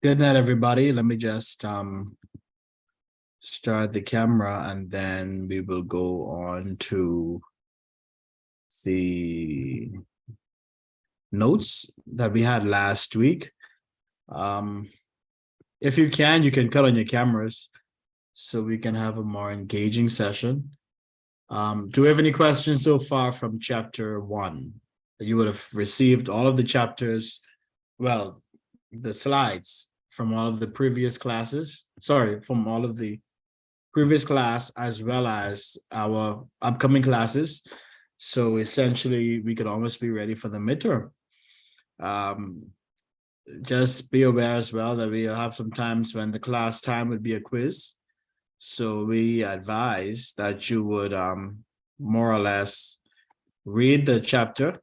Good night, everybody. Let me just start the camera and then we will go on to the notes that we had last week. If you can cut on your cameras so we can have a more engaging session. Do we have any questions so far from chapter 1? You would have received all of the chapters, well, the slides from all of the previous classes. Sorry, from all of the previous class as well as our upcoming classes. So essentially, we could almost be ready for the midterm. Just be aware as well that we'll have some times when the class time would be a quiz. So we advise that you would more or less read the chapter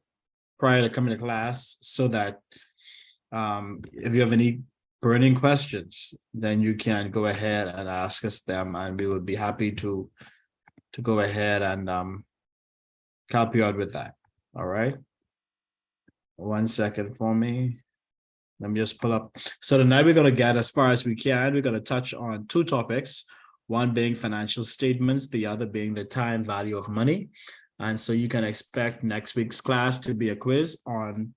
prior to coming to class so that if you have any burning questions, then you can go ahead and ask us them, and we would be happy to go ahead and help you out with that. All right. 1 second for me. Let me just pull up. So tonight we're going to get as far as we can. We're going to touch on 2 topics, one being financial statements, the other being the time value of money. And so you can expect next week's class to be a quiz on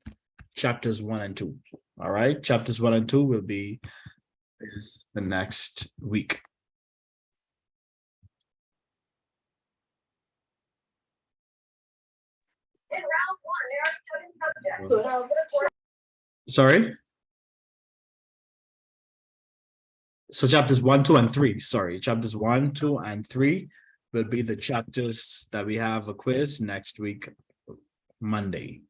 chapters 1 and 2. All right, chapters 1 and 2 will be the next week. Sorry. So chapters 1, 2, and 3. Sorry, chapters 1, 2, and 3 will be the chapters that we have a quiz next week, Monday.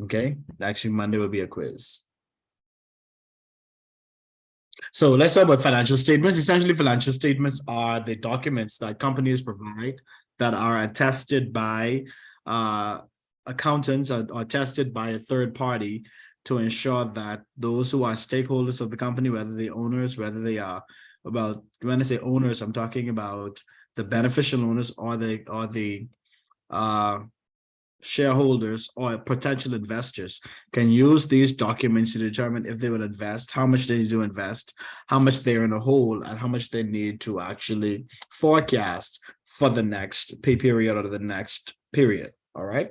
Okay, next week Monday will be a quiz. So let's talk about financial statements. Essentially, financial statements are the documents that companies provide that are attested by accountants or attested by a third party to ensure that those who are stakeholders of the company, whether the owners, whether they are, well, when I say owners, I'm talking about the beneficial owners or the shareholders or potential investors can use these documents to determine if they will invest, how much they need to invest, how much they're in a hole, and how much they need to actually forecast for the next pay period or the next period. All right.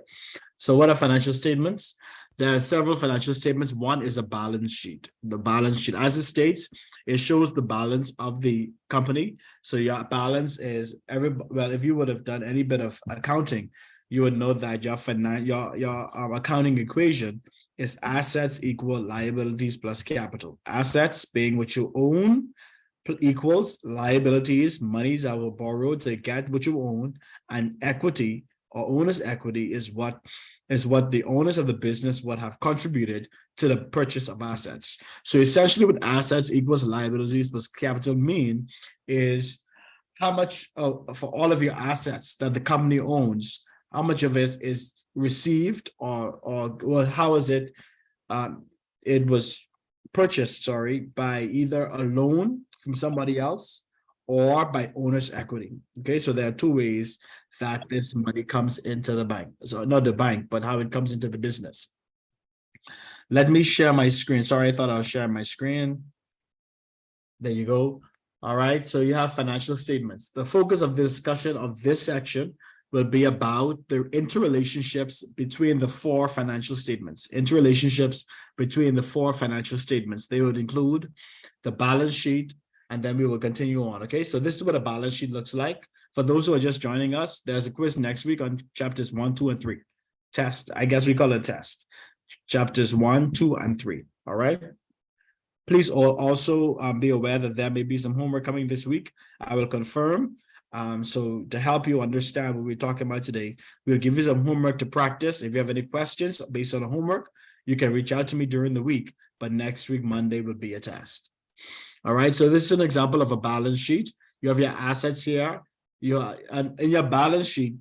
So what are financial statements? There are several financial statements. One is a balance sheet. The balance sheet, as it states, it shows the balance of the company. So your balance is if you would have done any bit of accounting, you would know that your accounting equation is assets equal liabilities plus capital. Assets being what you own equals liabilities, monies that were borrowed to get what you own, and equity or owner's equity is what the owners of the business would have contributed to the purchase of assets. So essentially what assets equals liabilities plus capital mean is how much for all of your assets that the company owns, how much of it is received or how is it it was purchased, by either a loan from somebody else or by owner's equity. Okay, so there are 2 ways that this money comes into the bank. So not the bank, but how it comes into the business. Let me share my screen. Sorry, I thought I was sharing my screen. There you go. All right, so you have financial statements. The focus of the discussion of this section will be about the interrelationships between the 4 financial statements. Interrelationships between the 4 financial statements. They would include the balance sheet, and then we will continue on. Okay, so this is what a balance sheet looks like. For those who are just joining us, there's a quiz next week on chapters 1, 2, and 3. Test, I guess we call it a test. Chapters 1, 2, and 3. All right. Please also be aware that there may be some homework coming this week. I will confirm. So to help you understand what we're talking about today, we'll give you some homework to practice. If you have any questions based on the homework, you can reach out to me during the week, but next week, Monday, will be a test. All right, so this is an example of a balance sheet. You have your assets here. In your balance sheet,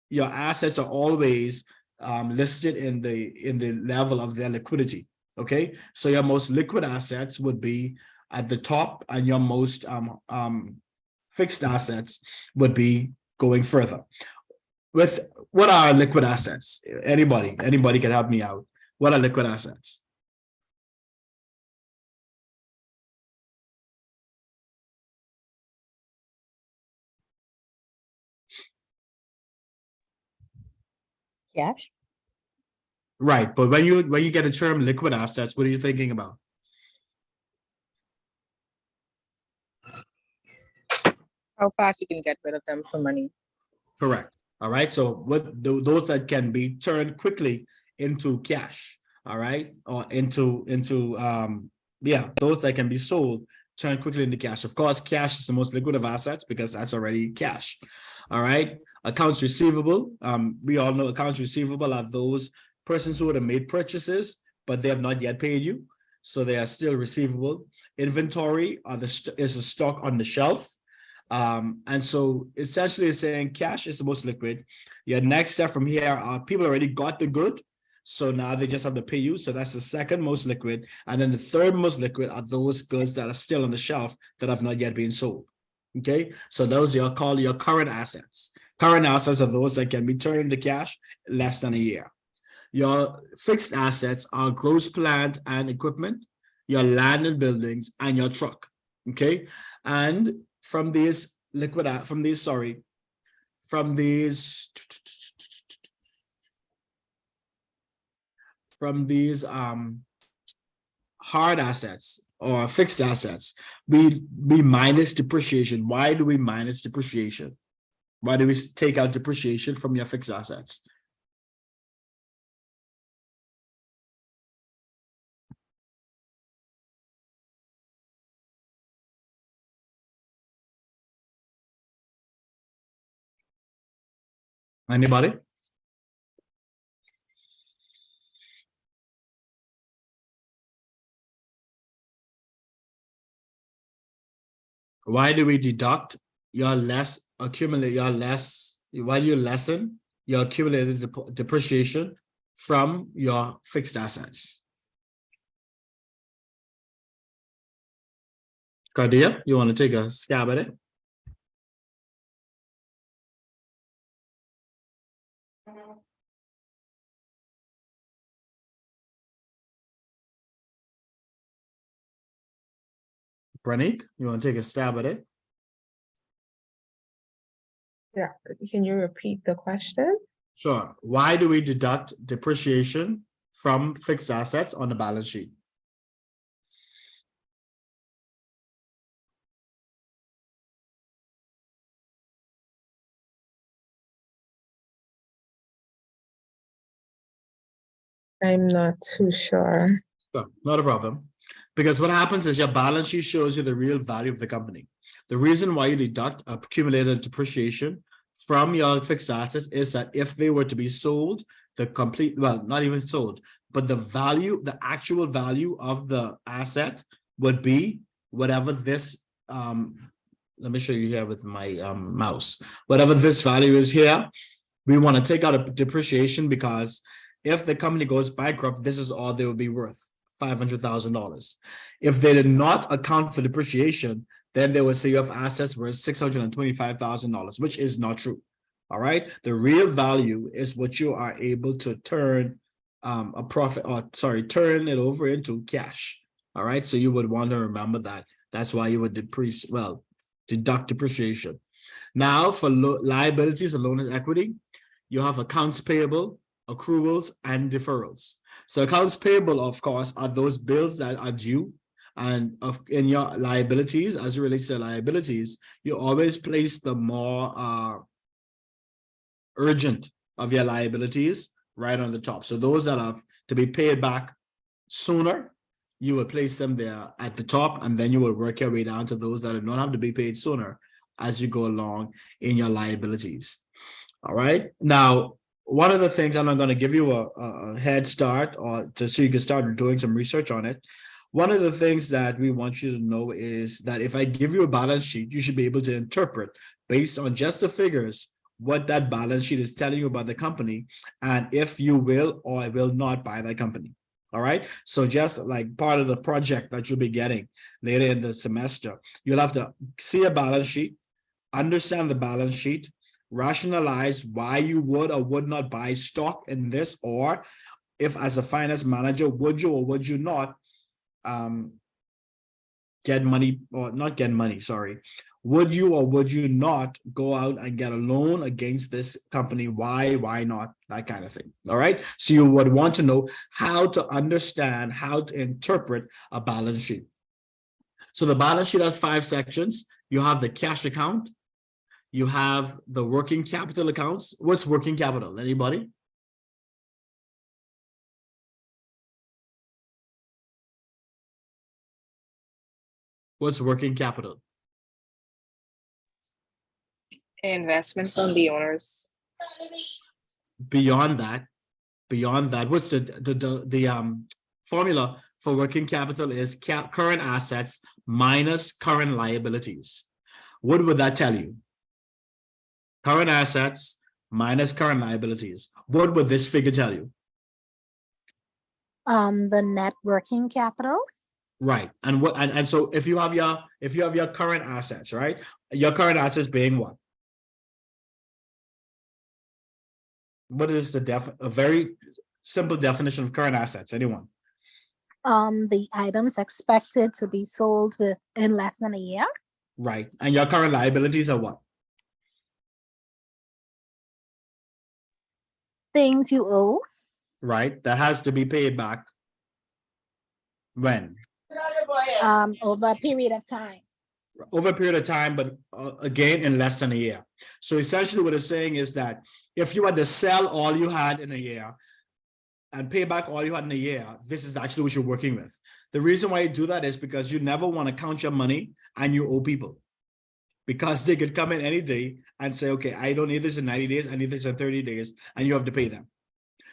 your assets are always listed in the level of their liquidity. Okay, so your most liquid assets would be at the top, and your most fixed assets would be going further. With what are liquid assets? Anybody can help me out. What are liquid assets? Cash. Right, but when you get the term liquid assets, what are you thinking about? How fast you can get rid of them for money. Correct. All right. So those that can be turned quickly into cash. All right. Or into yeah, those that can be sold, turned quickly into cash. Of course, cash is the most liquid of assets because that's already cash. All right. Accounts receivable. We all know accounts receivable are those persons who would have made purchases, but they have not yet paid you. So they are still receivable. Inventory is a stock on the shelf. And so essentially it's saying cash is the most liquid. Your next step from here are people already got the good. So now they just have to pay you. So that's the second most liquid. And then the third most liquid are those goods that are still on the shelf that have not yet been sold. Okay. So those are called your current assets. Current assets are those that can be turned into cash less than a year. Your fixed assets are gross plant and equipment, your land and buildings, and your truck. Okay. And from these hard assets or fixed assets, we minus depreciation. Why do we minus depreciation? Why do we take out depreciation from your fixed assets? Anybody? Why do we deduct your less accumulate your less while you lessen your accumulated depreciation from your fixed assets? Cardia, you want to take a stab at it? Pranik, you want to take a stab at it? Yeah, can you repeat the question? Sure. Why do we deduct depreciation from fixed assets on the balance sheet? I'm not too sure. Sure, not a problem. Because what happens is your balance sheet shows you the real value of the company. The reason why you deduct accumulated depreciation from your fixed assets is that if they were to be sold, not even sold, but the actual value of the asset would be whatever this, let me show you here with my mouse, whatever this value is here. We want to take out a depreciation because if the company goes bankrupt, this is all they will be worth, $500,000. If they did not account for depreciation, then they would say you have assets worth $625,000, which is not true. All right. The real value is what you are able to turn a profit, or turn it over into cash. All right. So you would want to remember that. That's why you would deduct depreciation. Now for liabilities and loan as equity, you have accounts payable, accruals, and deferrals. So accounts payable, of course, are those bills that are due, and in your liabilities, as it relates to liabilities, you always place the more urgent of your liabilities right on the top. So those that are to be paid back sooner, you will place them there at the top, and then you will work your way down to those that don't have to be paid sooner as you go along in your liabilities. All right. Now, one of the things, I'm going to give you a head start, so you can start doing some research on it. One of the things that we want you to know is that if I give you a balance sheet, you should be able to interpret based on just the figures what that balance sheet is telling you about the company, and if you will or will not buy that company. All right. So just like part of the project that you'll be getting later in the semester, you'll have to see a balance sheet, understand the balance sheet, rationalize why you would or would not buy stock in this, or if as a finance manager, would you or would you not get money, or not get money, sorry. Would you or would you not go out and get a loan against this company? Why not? That kind of thing. All right. So you would want to know how to understand, how to interpret a balance sheet. So the balance sheet has 5 sections. You have the cash account. You have the working capital accounts. What's working capital? Anybody? What's working capital? Investment from the owners. Beyond that, what's the formula for working capital is current assets minus current liabilities. What would that tell you? Current assets minus current liabilities. What would this figure tell you? The net working capital. Right. And what and so if you have your current assets, right? Your current assets being what? What is a very simple definition of current assets? Anyone? The items expected to be sold within less than a year. Right. And your current liabilities are what? Things you owe. Right. That has to be paid back. When? Over a period of time. Over a period of time, but again, in less than a year. So essentially what it's saying is that if you had to sell all you had in a year and pay back all you had in a year, this is actually what you're working with. The reason why you do that is because you never want to count your money and you owe people. Because they could come in any day and say, okay, I don't need this in 90 days, I need this in 30 days, and you have to pay them.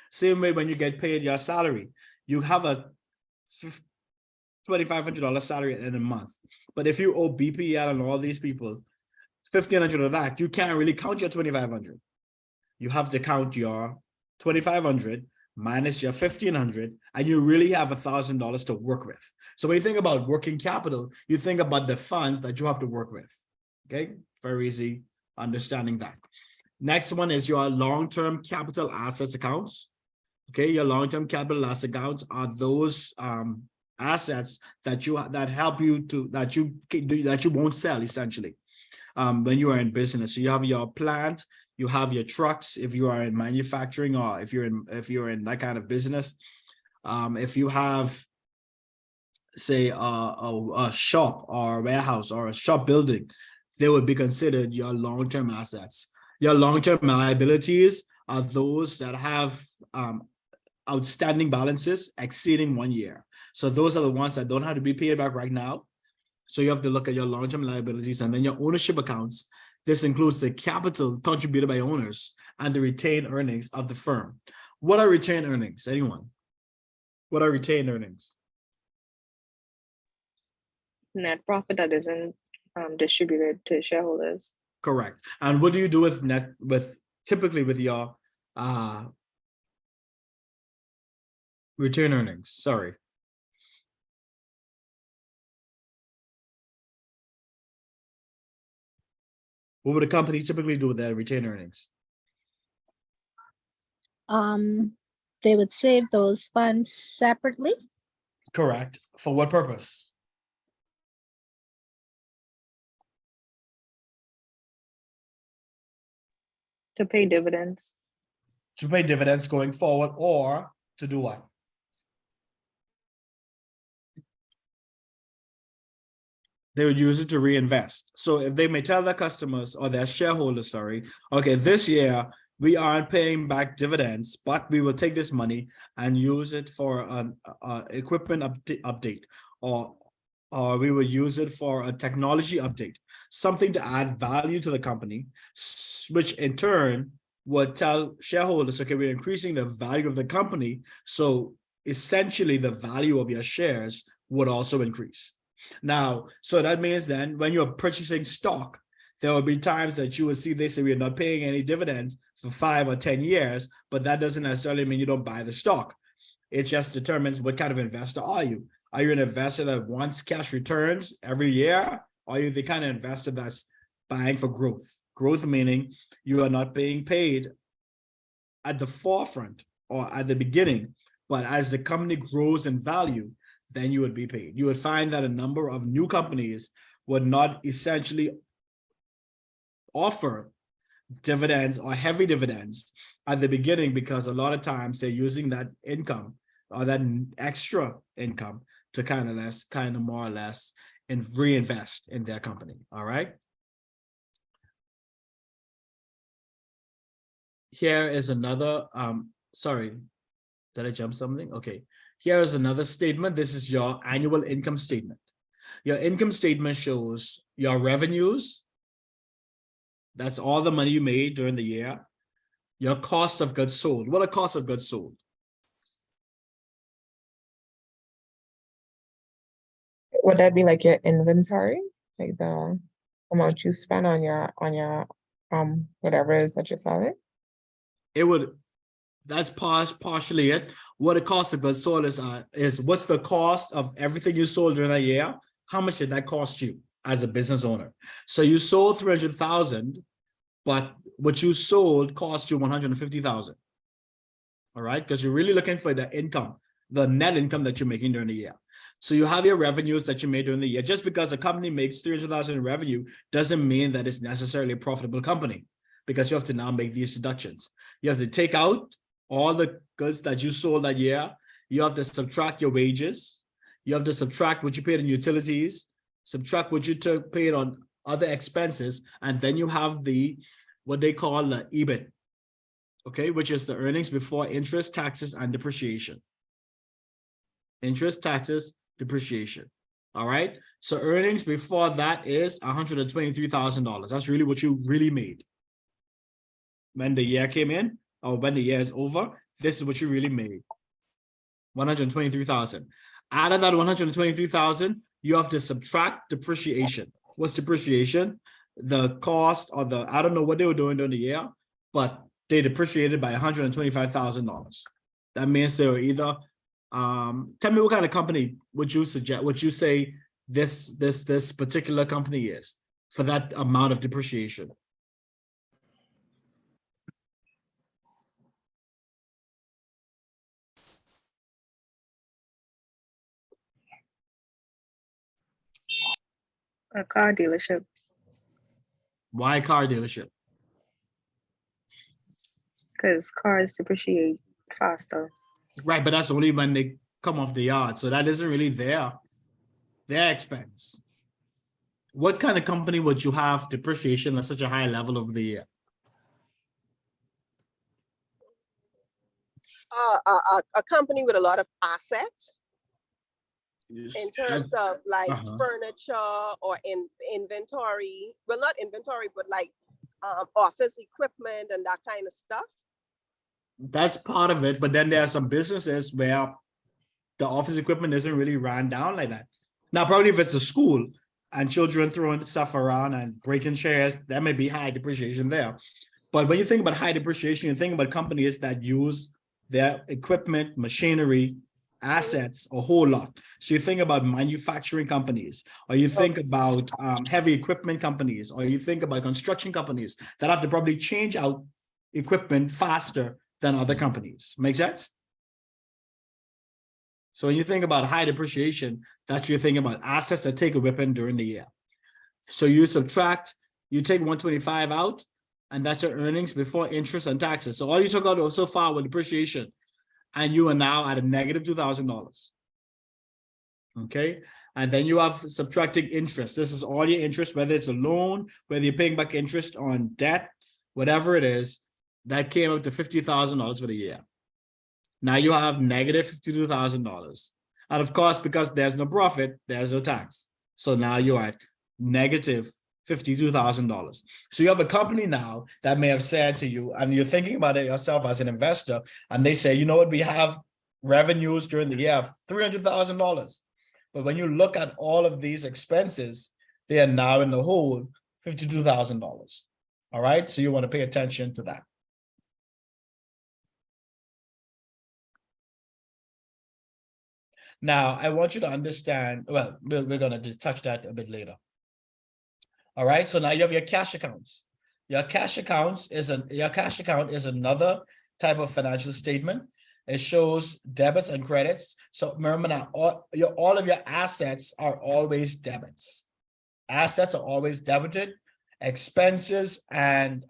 Same way when you get paid your salary, you have a $2,500 salary in a month. But if you owe BPL and all these people $1,500 of that, you can't really count your $2,500. You have to count your $2,500 minus your $1,500, and you really have $1,000 to work with. So when you think about working capital, you think about the funds that you have to work with. Okay, very easy understanding that. Next one is your long-term capital assets accounts. Okay, your long-term capital asset accounts are those assets that help you to that you won't sell essentially when you are in business. So you have your plant, you have your trucks if you are in manufacturing, or if you're in that kind of business. If you have, say, a shop or a warehouse or a shop building, they would be considered your long-term assets. Your long-term liabilities are those that have outstanding balances exceeding 1 year. So those are the ones that don't have to be paid back right now. So you have to look at your long-term liabilities, and then your ownership accounts. This includes the capital contributed by owners and the retained earnings of the firm. What are retained earnings? Anyone? What are retained earnings? Net profit that isn't distributed to shareholders. Correct. And what do you do typically with your return earnings? Sorry. What would a company typically do with their retained earnings? They would save those funds separately. Correct. For what purpose? To pay dividends. To pay dividends going forward, or to do what? They would use it to reinvest. So if they may tell their customers or their shareholders, sorry, okay, this year we aren't paying back dividends, but we will take this money and use it for an equipment update, or we will use it for a technology update, something to add value to the company, which in turn would tell shareholders, okay, we're increasing the value of the company. So essentially the value of your shares would also increase. Now, so that means then when you're purchasing stock, there will be times that you will see they say we're not paying any dividends for 5 or 10 years, but that doesn't necessarily mean you don't buy the stock. It just determines what kind of investor are you. Are you an investor that wants cash returns every year? Or are you the kind of investor that's buying for growth? Growth meaning you are not being paid at the forefront or at the beginning, but as the company grows in value, then you would be paid. You would find that a number of new companies would not essentially offer dividends or heavy dividends at the beginning, because a lot of times they're using that income or that extra income to kind of more or less and reinvest in their company. All right. Here is another, sorry, did I jump something? Okay. Here is another statement. This is your annual income statement. Your income statement shows your revenues. That's all the money you made during the year. Your cost of goods sold. What are cost of goods sold? Would that be like your inventory, like the amount you spend on your whatever it is that you're selling? It would, that's partially it. What the cost of goods sold is what's the cost of everything you sold during that year? How much did that cost you as a business owner? So you sold 300,000, but what you sold cost you 150,000. All right, because you're really looking for the income, the net income that you're making during the year. So you have your revenues that you made during the year. Just because a company makes 300,000 in revenue doesn't mean that it's necessarily a profitable company, because you have to now make these deductions. You have to take out all the goods that you sold that year. You have to subtract your wages. You have to subtract what you paid in utilities, subtract what you paid on other expenses, and then you have the what they call the EBIT, okay, which is the earnings before interest, taxes, and depreciation. Interest, taxes, depreciation. All right. So earnings before that is $123,000. That's really what you really made. When the year came in, or when the year is over, this is what you really made. 123,000. Out of that 123,000, you have to subtract depreciation. What's depreciation? The cost or the, I don't know what they were doing during the year, but they depreciated by $125,000. That means they were either, tell me what kind of company would you suggest, would you say this particular company is for that amount of depreciation? A car dealership. Why car dealership? Because cars depreciate faster. Right, but that's only when they come off the yard. So that isn't really their expense. What kind of company would you have depreciation at such a high level over the year? A company with a lot of assets in terms of like furniture or in inventory. Well, not inventory, but like office equipment and that kind of stuff. That's part of it, but then there are some businesses where the office equipment isn't really ran down like that. Now, probably if it's a school and children throwing stuff around and breaking chairs, that may be high depreciation there. But when you think about high depreciation, you think about companies that use their equipment, machinery, assets a whole lot. So you think about manufacturing companies, or you think about heavy equipment companies, or you think about construction companies that have to probably change out equipment faster than other companies. Make sense? So when you think about high depreciation, that's you're thinking about assets that take a whipping during the year. So you subtract, you take 125 out, and that's your earnings before interest and taxes. So all you took out so far with depreciation, and you are now at a negative $2,000. Okay, and then you have subtracting interest. This is all your interest, whether it's a loan, whether you're paying back interest on debt, whatever it is, that came up to $50,000 for the year. Now you have negative $52,000. And of course, because there's no profit, there's no tax. So now you're at negative $52,000. So you have a company now that may have said to you, and you're thinking about it yourself as an investor, and they say, you know what, we have revenues during the year of $300,000. But when you look at all of these expenses, they are now in the hole $52,000. All right, so you want to pay attention to that. Now, I want you to understand, well, we're going to just touch that a bit later. All right, so now you have your cash accounts. Your cash account is another type of financial statement. It shows debits and credits. So remember now, all of your assets are always debits. Assets are always debited, Expenses and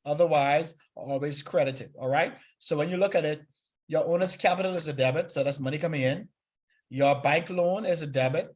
otherwise are always credited, all right? So when you look at it, your owner's capital is a debit, so that's money coming in. Your bank loan is a debit.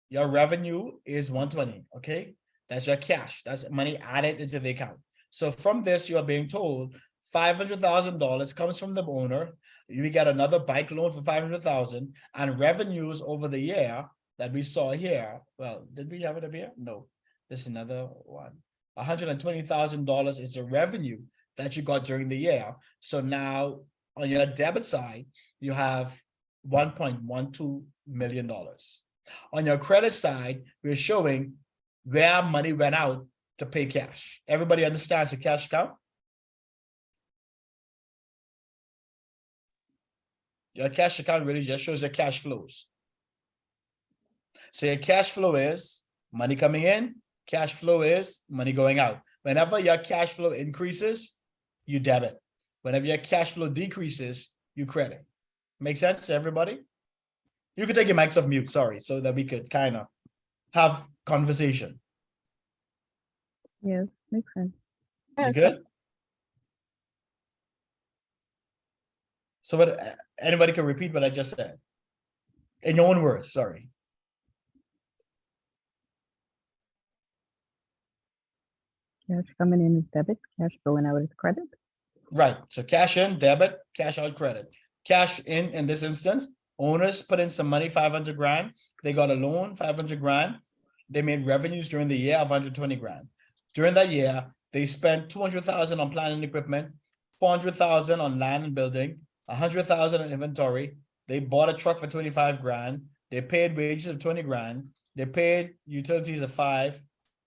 Your revenue is 120, okay? That's your cash. That's money added into the account. So from this, you are being told $500,000 comes from the owner. You get another bank loan for $500,000 and revenues over the year that we saw here. Well, did we have it up here? No, this is another one. $120,000 is the revenue that you got during the year. So now on your debit side, you have $1.12 million. On your credit side, we're showing where money went out to pay cash. Everybody understands the cash account? Your cash account really just shows your cash flows. So your cash flow is money coming in, cash flow is money going out. Whenever your cash flow increases, you debit. Whenever your cash flow decreases, you credit. Make sense to everybody? You could take your mics off mute, sorry, so that we could kind of have conversation. Yes, makes sense. You good? So what, anybody can repeat what I just said? In your own words, sorry. Cash coming in is debit, cash going out is credit. Right, so cash in, debit, cash out, credit. Cash in this instance, owners put in some money, 500 grand. They got a loan, 500 grand. They made revenues during the year of 120 grand. During that year, they spent 200,000 on plant and equipment, 400,000 on land and building, 100,000 on inventory. They bought a truck for 25 grand. They paid wages of 20 grand. They paid utilities of 5,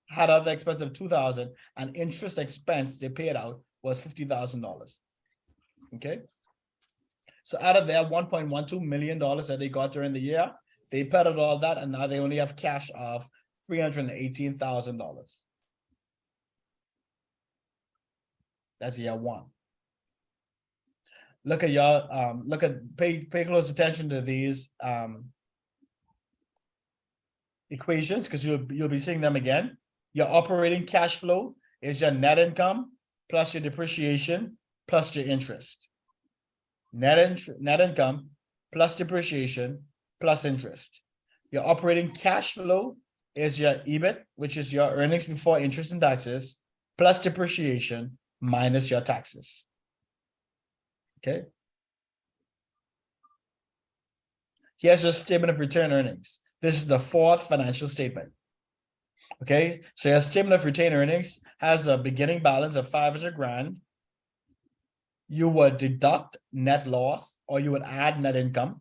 had other expense of 2,000, and interest expense they paid out was $50,000. Okay. So out of their $1.12 million that they got during the year, they paid out all that, and now they only have cash of $318,000. That's year one. Look at your pay close attention to these equations, because you'll be seeing them again. Your operating cash flow is your net income plus your depreciation plus your interest. Net income plus depreciation plus interest. Your operating cash flow is your EBIT, which is your earnings before interest and taxes, plus depreciation minus your taxes. Okay. Here's your statement of return earnings. This is the fourth financial statement. Okay, so your statement of retained earnings has a beginning balance of 500 grand. You would deduct net loss, or you would add net income,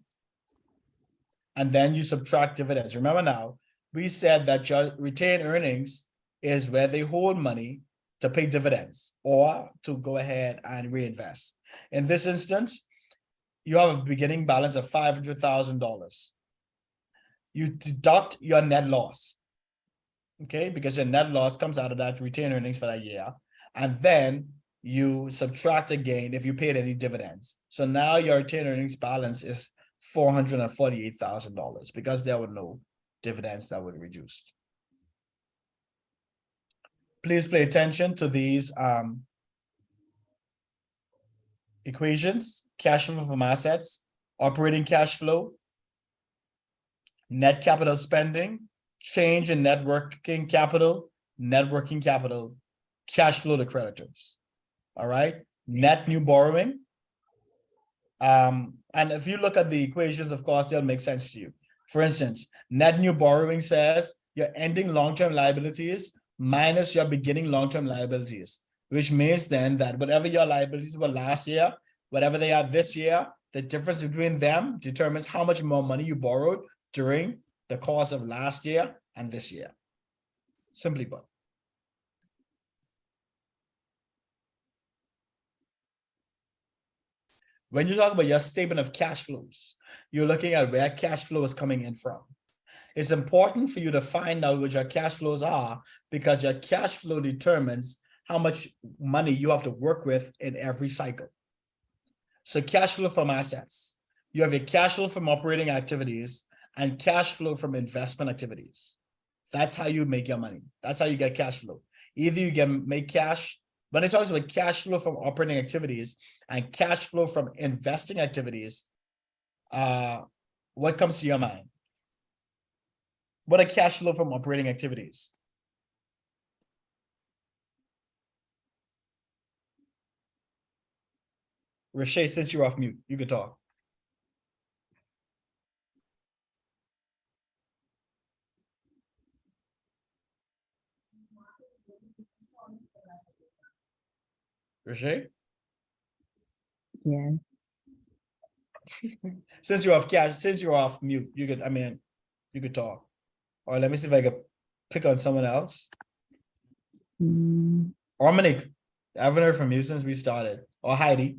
and then you subtract dividends. Remember now, we said that your retained earnings is where they hold money to pay dividends or to go ahead and reinvest. In this instance, you have a beginning balance of $500,000. You deduct your net loss, okay, because your net loss comes out of that retained earnings for that year, and then you subtract a gain if you paid any dividends. So now your retained earnings balance is $448,000 because there were no dividends that were reduced. Please pay attention to these equations: cash flow from assets, operating cash flow, net capital spending, change in net working capital, cash flow to creditors. All right, net new borrowing. And if you look at the equations, of course, they'll make sense to you. For instance, net new borrowing says your ending long-term liabilities minus your beginning long-term liabilities, which means then that whatever your liabilities were last year, whatever they are this year, the difference between them determines how much more money you borrowed during the course of last year and this year. Simply put. When you talk about your statement of cash flows, you're looking at where cash flow is coming in from. It's important for you to find out what your cash flows are, because your cash flow determines how much money you have to work with in every cycle. So cash flow from assets, you have your cash flow from operating activities and cash flow from investment activities. That's how you make your money. That's how you get cash flow. Either you can make cash, when it talks about cash flow from operating activities and cash flow from investing activities, what comes to your mind? What are cash flow from operating activities? Rashay, since you're off mute, you can talk. Rashay? Yeah. Since you're off mute, you could, you could talk. Or let me see if I could pick on someone else. Mm, Or Monique, I haven't heard from you since we started. Or Heidi.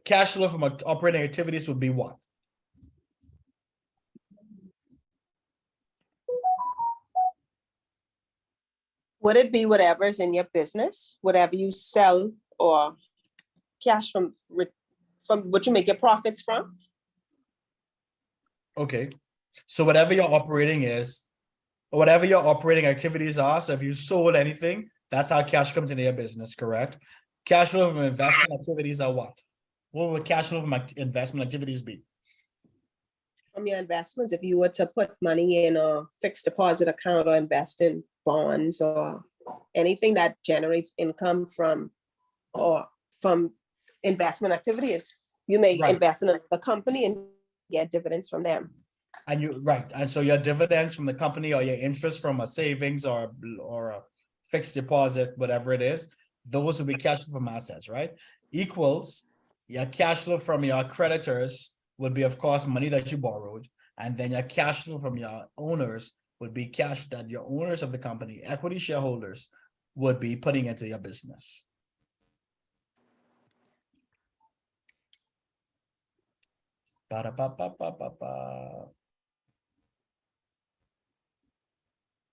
Cash flow from operating activities would be what? Would it be whatever's in your business, whatever you sell or cash from what you make your profits from? Okay. So whatever your operating is, or whatever your operating activities are, so if you sold anything, that's how cash comes into your business, correct? Cash flow from investment activities are what? What would cash flow from investment activities be? From your investments, if you were to put money in a fixed deposit account or invest in bonds or anything that generates income from investment activities, you may Right. invest in the company and get dividends from them. And you right, and so your dividends from the company or your interest from a savings or a fixed deposit, whatever it is, those will be cash flow from assets, right? Equals your cash flow from your creditors would be, of course, money that you borrowed, and then your cash flow from your owners would be cash that your owners of the company, equity shareholders, would be putting into your business. Ba-da-ba-ba-ba-ba-ba.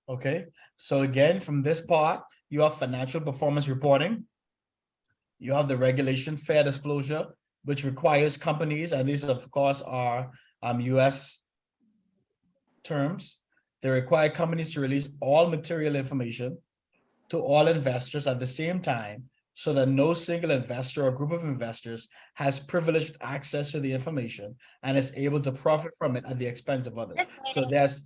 Okay, so again, from this part, you have financial performance reporting. You have the regulation fair disclosure, which requires companies, and these of course are US terms. They require companies to release all material information to all investors at the same time, so that no single investor or group of investors has privileged access to the information and is able to profit from it at the expense of others. So this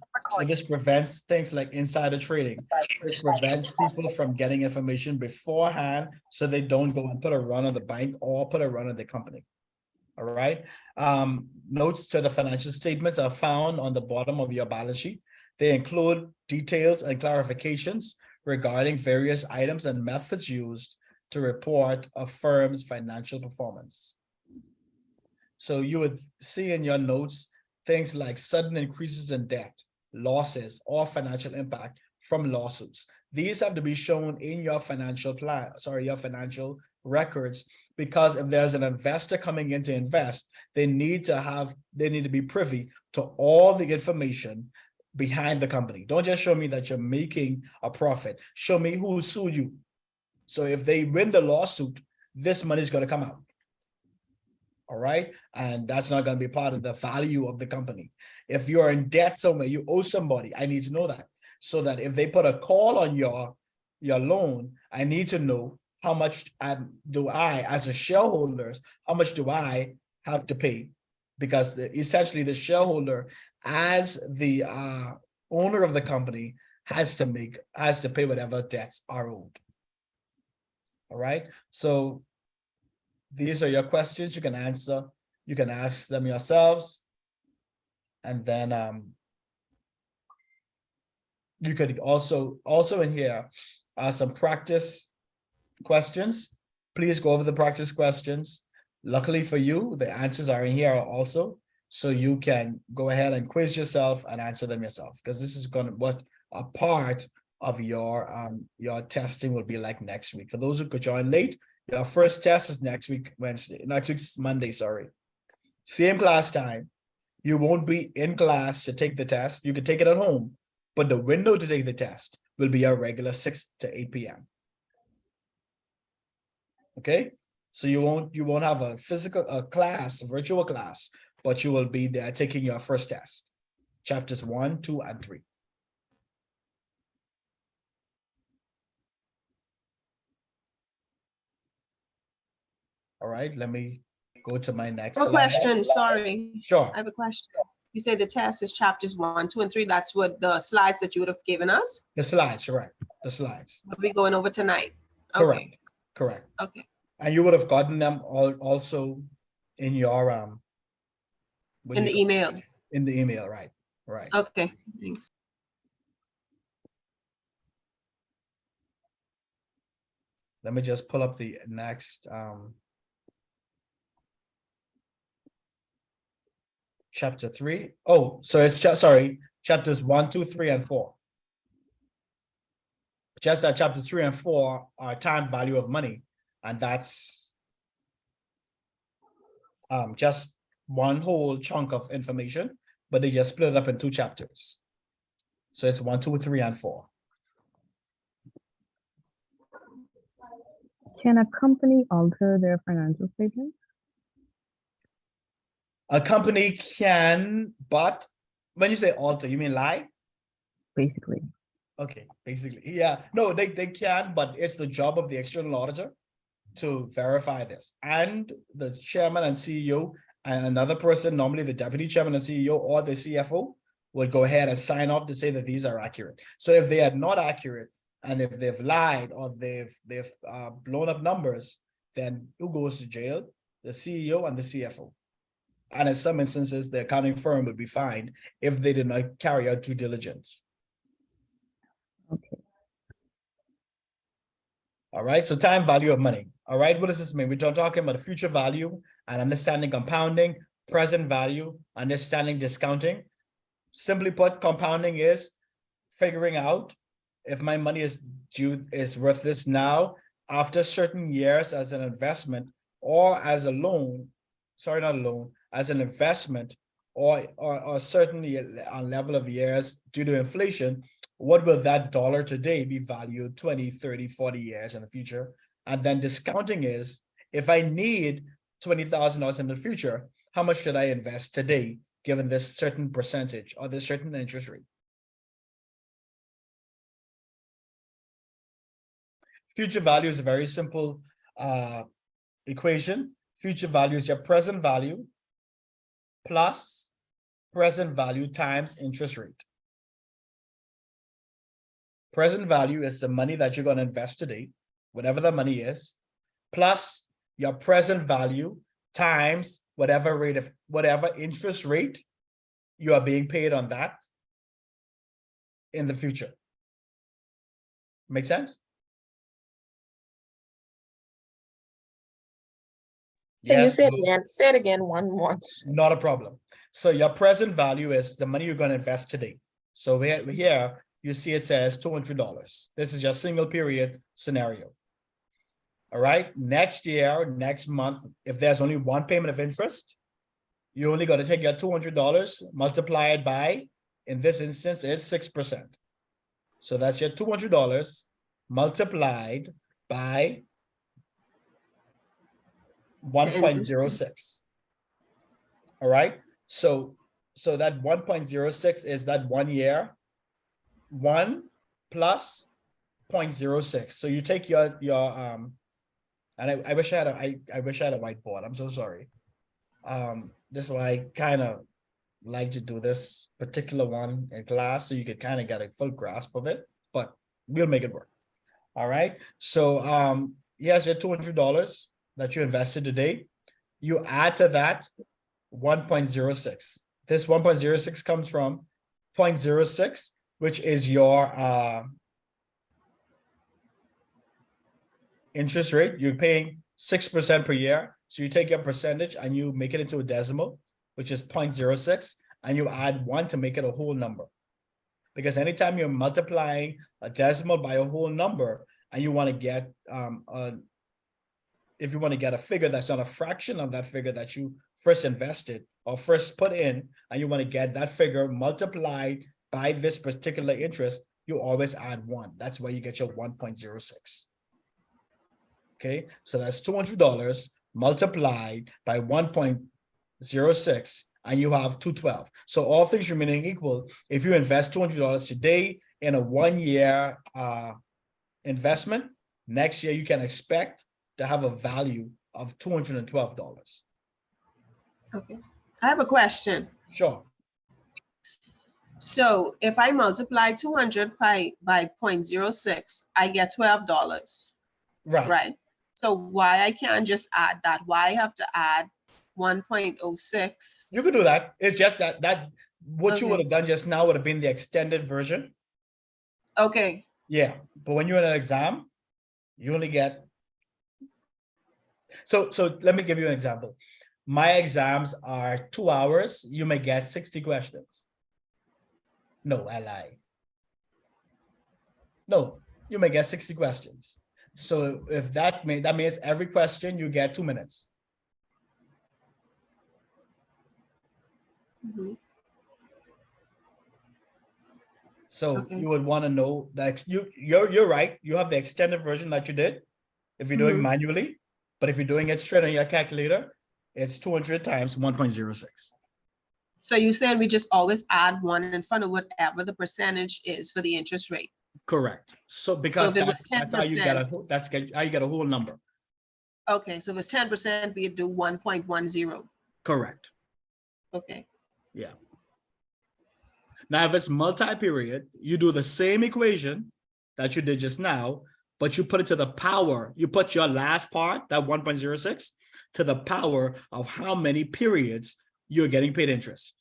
prevents things like insider trading. This prevents people from getting information beforehand, so they don't go and put a run on the bank or put a run on the company. All right. Notes to the financial statements are found on the bottom of your balance sheet. They include details and clarifications regarding various items and methods used to report a firm's financial performance. So you would see in your notes things like sudden increases in debt, losses, or financial impact from lawsuits. These have to be shown in your financial plan, your financial records, because if there's an investor coming in to invest, they need to be privy to all the information behind the company. Don't just show me that you're making a profit. Show me who sued you. So if they win the lawsuit, this money is going to come out. All right. And that's not going to be part of the value of the company. If you're in debt somewhere, you owe somebody, I need to know that. So that if they put a call on your loan, I need to know how much do I, as a shareholder, how much do I have to pay? Because essentially the shareholder, as the owner of the company, has to pay whatever debts are owed. All right. So these are your questions you can answer. You can ask them yourselves. And then you could also in here some practice questions. Please go over the practice questions. Luckily for you, the answers are in here also. So you can go ahead and quiz yourself and answer them yourself, because this is what a part of your testing will be like next week. For those who could join late, your first test is next week, Monday, sorry. Same class time. You won't be in class to take the test. You can take it at home, but the window to take the test will be a regular 6 to 8 p.m. Okay, so you won't have a virtual class, but you will be there taking your first test, chapters 1, 2, and 3. All right, let me go to my next No slide. question, sorry. Sure. I have a question. You said the test is chapters 1, 2, and 3. That's what the slides that you would have given us. The slides, correct. The slides. We'll be going over tonight. Correct. Okay, Correct. okay. And you would have gotten them all also in your when In you the email. in the email, right? Right. Okay, thanks. Let me just pull up the next chapter 3. Oh, so it's sorry, chapters 1, 2, 3, and 4. Just that chapters 3 and 4 are time value of money, and that's just one whole chunk of information, but they just split it up in 2 chapters. So it's 1, 2, 3, and 4. Can a company alter their financial statements? A company can, but when you say alter, you mean lie? Basically, Okay, basically, yeah. No, they can, but it's the job of the external auditor to verify this. And the chairman and CEO and another person, normally the deputy chairman and CEO or the CFO, would go ahead and sign off to say that these are accurate. So if they are not accurate, and if they've lied or they've blown up numbers, then who goes to jail? The CEO and the CFO. And in some instances, the accounting firm would be fined if they did not carry out due diligence. okay. All right, so time value of money. All right, what does this mean? We're talking about the future value and understanding compounding, present value, understanding discounting. Simply put, compounding is figuring out if my money is worth this now after certain years as an investment or as a loan, sorry, not a loan, as an investment or certainly a level of years due to inflation, what will that dollar today be valued 20, 30, 40 years in the future? And then discounting is, if I need $20,000 in the future, how much should I invest today, given this certain percentage or this certain interest rate? Future value is a very simple equation. Future value is your present value plus present value times interest rate. Present value is the money that you're going to invest today, whatever the money is, plus your present value times whatever interest rate you are being paid on that in the future. Make sense? Can you Yes, say it again? Say it again one more time. not a problem. So your present value is the money you're going to invest today. So here you see it says $200. This is your single period scenario. All right. Next year, next month, if there's only one payment of interest, you're only going to take your $200, multiply it by, in this instance, is 6%. So that's your $200 multiplied by 1.06. All right. So that 1.06 is that 1 year, 1 plus 0.06. So you take your and I wish I had I wish I had a whiteboard. I'm so sorry. This is why I kind of like to do this particular one in class so you could kind of get a full grasp of it, but we'll make it work. All right. So here's your $200 that you invested today. You add to that 1.06. This 1.06 comes from 0.06, which is your interest rate. You're paying 6% per year. So you take your percentage and you make it into a decimal, which is 0.06, and you add 1 to make it a whole number. Because anytime you're multiplying a decimal by a whole number and you want to get if you want to get a figure that's not a fraction of that figure that you first invested or first put in, and you want to get that figure multiplied by this particular interest, you always add 1. That's why you get your 1.06. Okay, so that's $200 multiplied by 1.06, and you have 212. So all things remaining equal, if you invest $200 today in a 1 year investment, next year you can expect to have a value of $212. Okay. I have a question. Sure. So if I multiply 200 by 0.06, I get $12, Right. right? So why I can't just add that? Why I have to add 1.06? You could do that. It's just that what you Okay. would have done just now would have been the extended version. Okay, Yeah, but when you're in an exam, you only get. So let me give you an example. My exams are 2 hours. You may get 60 questions. No, I lie. No, you may get 60 questions. So if that means every question you get 2 minutes. Mhm. So Okay. you would want to know that you're right. You have the extended version that you did if you're doing Mhm. manually, but if you're doing it straight on your calculator, it's 200 times 1.06. So you're saying we just always add one in front of whatever the percentage is for the interest rate? Correct. So because if it was that's how you get 10%, that's how you get a whole number. Okay, so if it's 10%, we do 1.10. Correct. Okay, Yeah. Now, if it's multi-period, you do the same equation that you did just now, but you put it to the power. You put your last part, that 1.06, to the power of how many periods you're getting paid interest.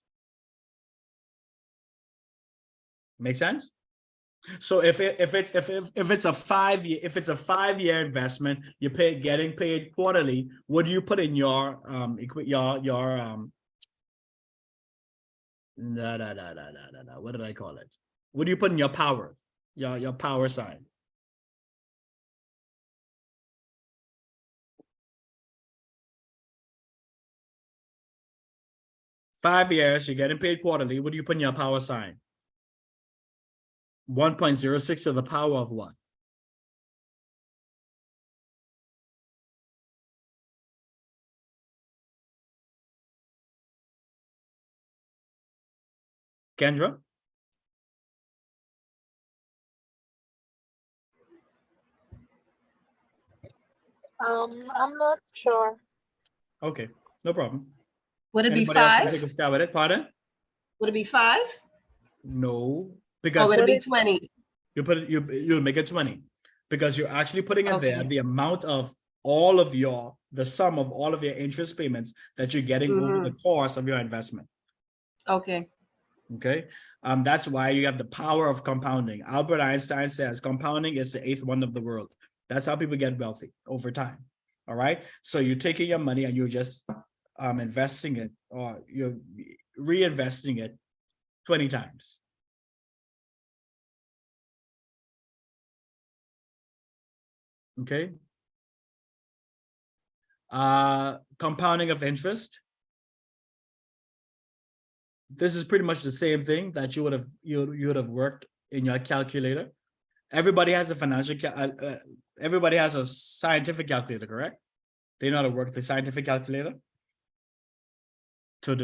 Make sense? So if it's a 5-year investment, you're getting paid quarterly. What do you put in your what did I call it? What do you put in your power? Your power sign. $5 years, you're getting paid quarterly. What do you put in your power sign? 1.06 to the power of what? Kendra? I'm not sure. Okay, no problem. would it be Anybody else want to 5? take a stab at it? Pardon? Would it be 5? No, Or because would it be 20? you put it, you'll make it 20 because you're actually putting in there Okay. the amount of the sum of all of your interest payments that you're getting over the course of your investment. Okay, Okay. That's why you have the power of compounding. Albert Einstein says compounding is the 8th wonder of the world. That's how people get wealthy over time. All right. So you're taking your money and you're just investing it, or you're reinvesting it 20 times. Okay. Compounding of interest. This is pretty much the same thing that you would have worked in your calculator. Everybody has a everybody has a scientific calculator, correct? They know how to work the scientific calculator for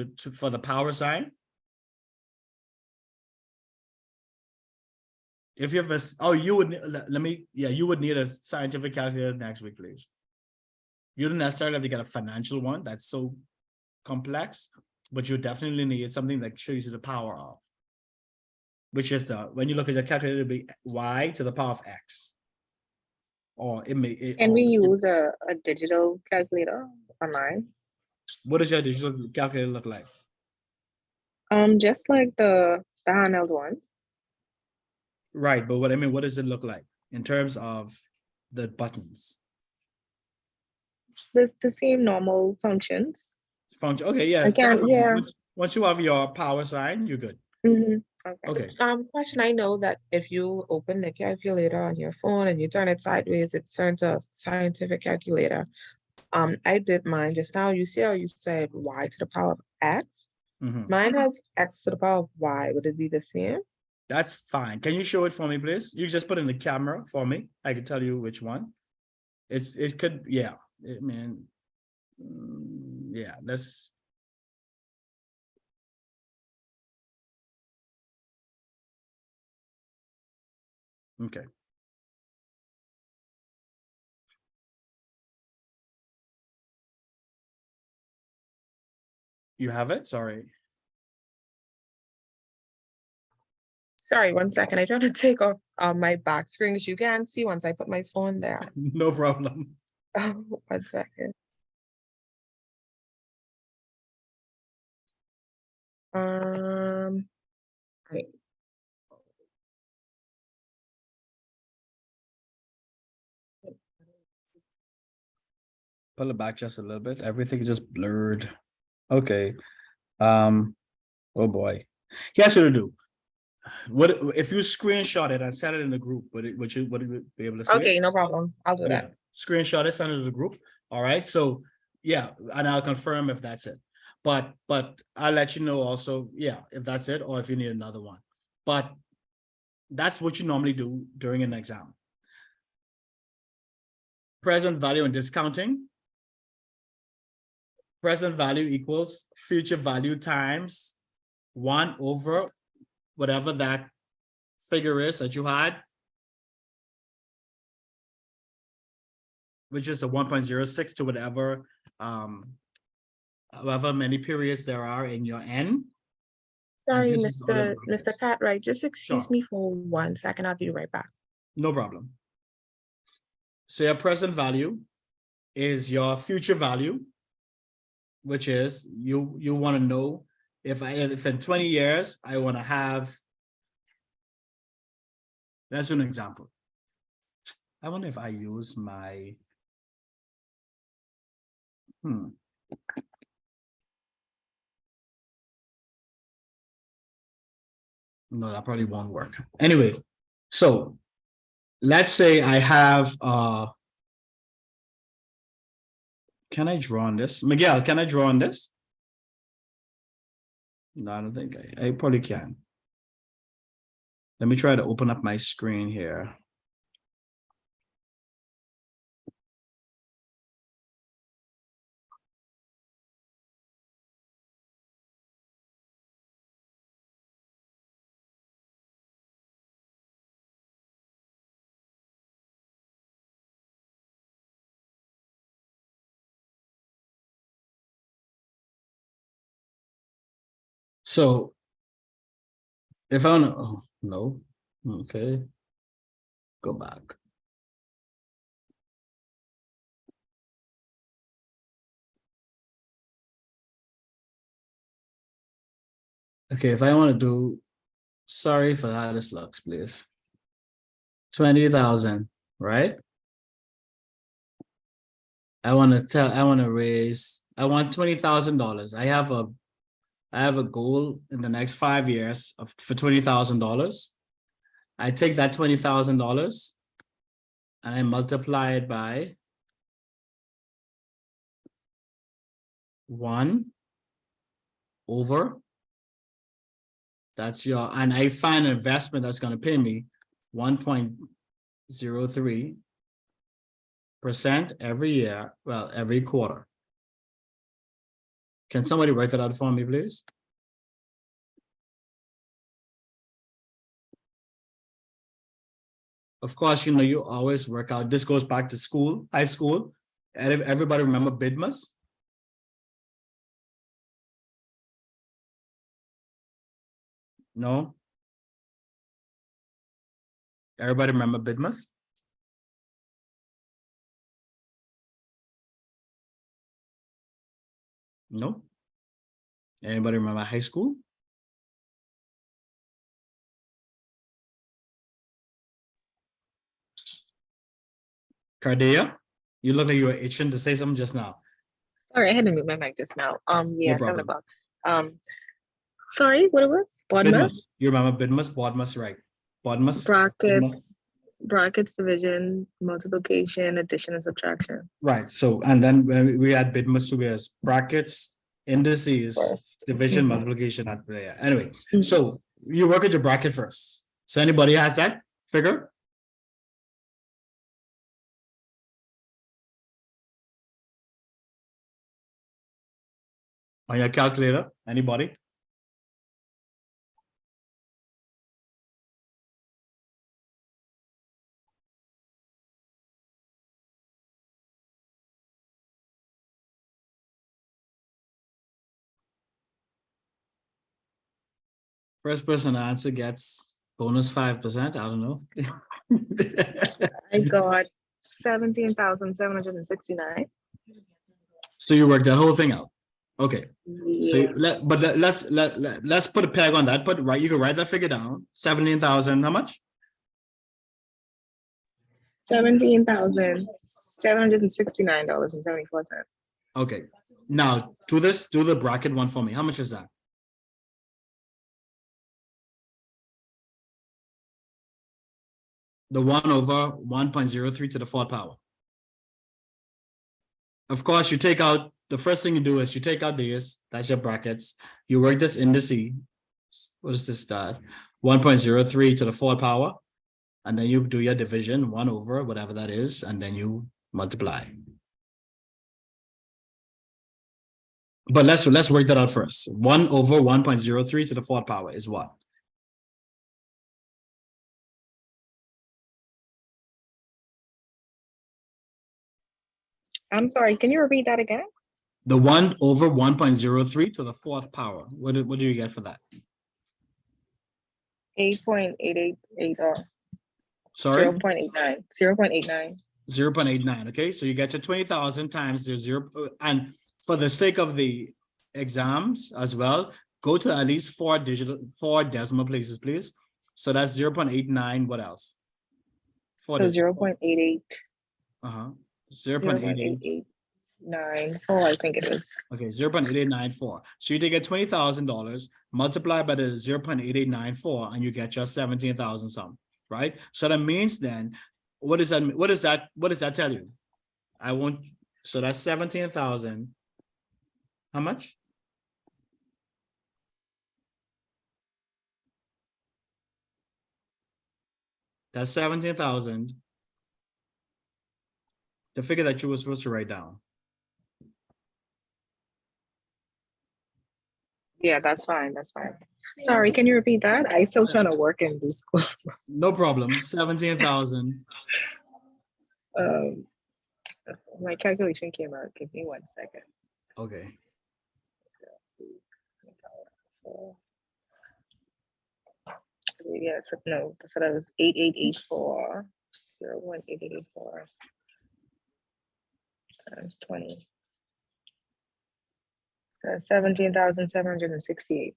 the power sign. If you have you would you would need a scientific calculator next week, please. You don't necessarily have to get a financial one that's so complex, but you definitely need something that shows you the power of, which is when you look at the calculator, it'll be y to the power of x. Or it may. Can we use a digital calculator online? What does your digital calculator look like? Just like the handheld one. Right, but what does it look like in terms of the buttons? The same normal functions. Function. Okay, yeah. I can't. Yeah. Once you have your power sign, you're good. Okay. Question, I know that if you open the calculator on your phone and you turn it sideways, it turns a scientific calculator. I did mine just now. You see how you said y to the power of x? Mhm. Mine has x to the power of y. Would it be the same? That's fine. Can you show it for me, please? You just put in the camera for me. I can tell you which one. It could, yeah. Yeah, let's. Okay. You have it? Sorry. Sorry, 1 second. I tried to take off my back screen as you can see once I put my phone there. No problem. 1 second. Right. Pull it back just a little bit. Everything just blurred. Okay. Oh boy. Here's what to do. What if you screenshot it and send it in the group? Would you be able to see Okay, it? no problem. I'll do Yeah. that. Screenshot it, send it to the group. All right. So yeah, and I'll confirm if that's it. But I'll let you know also, yeah, if that's it or if you need another one. But that's what you normally do during an exam. Present value and discounting. Present value equals future value times 1 over whatever that figure is that you had, which is a 1.06 to whatever however many periods there are in your N. Sorry, this is all Mr. about Mr. this. Cartwright, just excuse Sure. me for 1 second. I'll be right back. No problem. So your present value is your future value, which is you want to know if in 20 years I want to have. That's an example. I wonder if I use my No, that probably won't work. Anyway, so let's say I have can I draw on this? Miguel, can I draw on this? No, I don't think I probably can. Let me try to open up my screen here. So if I want to, oh, no, okay, go back. Okay, if I want to do, sorry for how this looks, please. 20,000, right? I want to raise, I want $20,000. I have a goal in the next 5 years for $20,000. I take that $20,000 and I multiply it by 1 over. That's your, and I find an investment that's going to pay me 1.03% every year, well, every quarter. Can somebody write that out for me, please? Of course, you know, you always work out. This goes back to school, high school. And everybody remember BIDMAS? No? Everybody remember BIDMAS? No? Anybody remember high school? Cardia, you look like you were itching to say something just now. Sorry, I had to mute my mic just now. Yeah, 7 problem. o'clock. Sorry, what it was? BIDMAS. You remember BIDMAS? BODMAS, right? BODMAS? BIDMAS? Brackets, division, multiplication, addition, and subtraction. Right. So, and then when we had BIDMAS, so we has brackets, indices, First. division, multiplication. Yeah. Anyway, so you work at your bracket first. So anybody has that figure? On your calculator, anybody? First person to answer gets bonus 5%. I don't know. I got 17,769. So you work that whole thing out. Okay. So Yeah, let's put a peg on that. But right, you can write that figure down. 17,000. How much? $17,769.74. Okay. Now do the bracket one for me. How much is that? The 1 over 1.03 to the fourth power. Of course, you take out, the first thing you do is you take out this, that's your brackets. You work this indice. What is this that? 1.03 to the fourth power. And then you do your division, 1 over whatever that is, and then you multiply. But let's work that out first. 1 over 1.03 to the fourth power is what? I'm sorry, can you repeat that again? The 1 over 1.03 to the fourth power. What do you get for that? 8.888 or Sorry? 0.89. 0.89. 0.89. Okay, so you get your 20,000 times the 0. And for the sake of the exams as well, go to at least 4 decimal places, please. So that's 0.89. What else? So 0.88. 0.88. 0.8894, I think it is. Okay, 0.8894. So you take a $20,000, multiply by the 0.8894, and you get your 17,000 some, right? So that means then, what does that tell you? So that's 17,000. How much? That's 17,000. The figure that you were supposed to write down. Yeah, that's fine. That's fine. Sorry, can you repeat that? I still trying to work in this school. No problem. 17,000. My calculation came out. Give me 1 second. Okay. Yes, no, so that was 8884. 0.8884 times 20. So 17,768.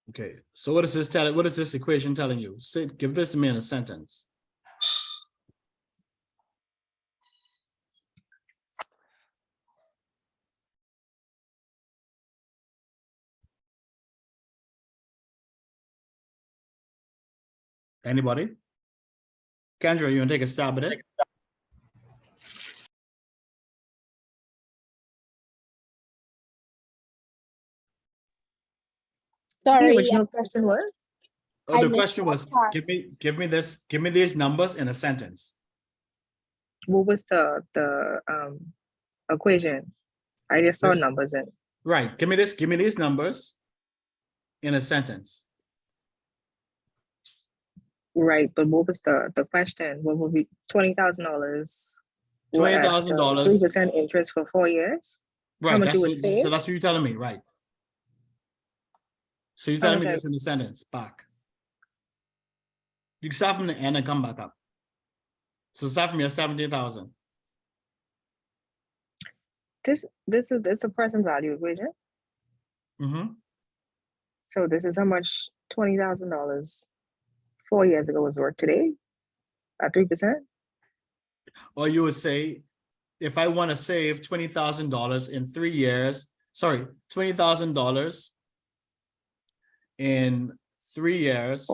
Okay. So what is this telling? What is this equation telling you? Say, give this to me in a sentence. Anybody? Kendra, you want to take a stab at it? The Sorry, original question was? Oh, I the missed question that was, part. give me these numbers in a sentence. What was the equation? I just saw This- numbers in. Right. Give me these numbers in a sentence. Right, but what was the question? What would be $20,000? $20,000. 3% interest for 4 years? Right. much you would save? So that's what you're telling me, right? So you're How telling me much this in a sentence back. You can start from the end and come back up. So start from your 17,000. This is a present value equation. Mm-hmm. So this is how much $20,000 4 years ago was worth today at 3%. Or you would say, if I want to save $20,000 in 3 years, sorry, $20,000 in 3 years,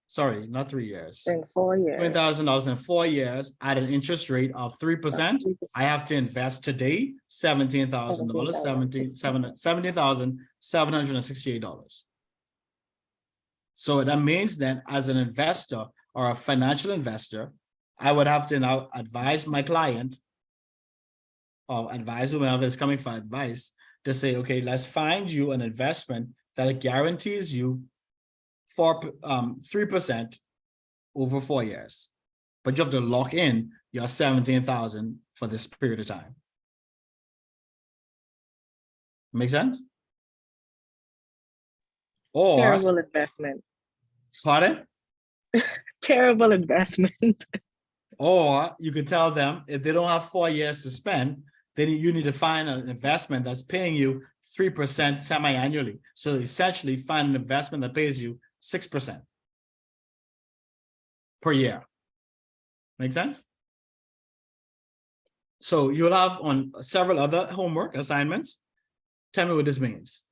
sorry, not 3 years, In 4 years. $20,000 in 4 years at an interest rate of 3%, 3%. I have to invest today $17,000, $17,768. So that means that as an investor or a financial investor, I would have to now advise my client or advise whoever is coming for advice to say, okay, let's find you an investment that guarantees you 3% over 4 years. But you have to lock in your 17,000 for this period of time. Make sense? Or, Terrible investment. pardon? Terrible investment. Or you could tell them if they don't have 4 years to spend, then you need to find an investment that's paying you 3% semi-annually. So essentially find an investment that pays you 6% per year. Make sense? So you'll have on several other homework assignments. Tell me what this means.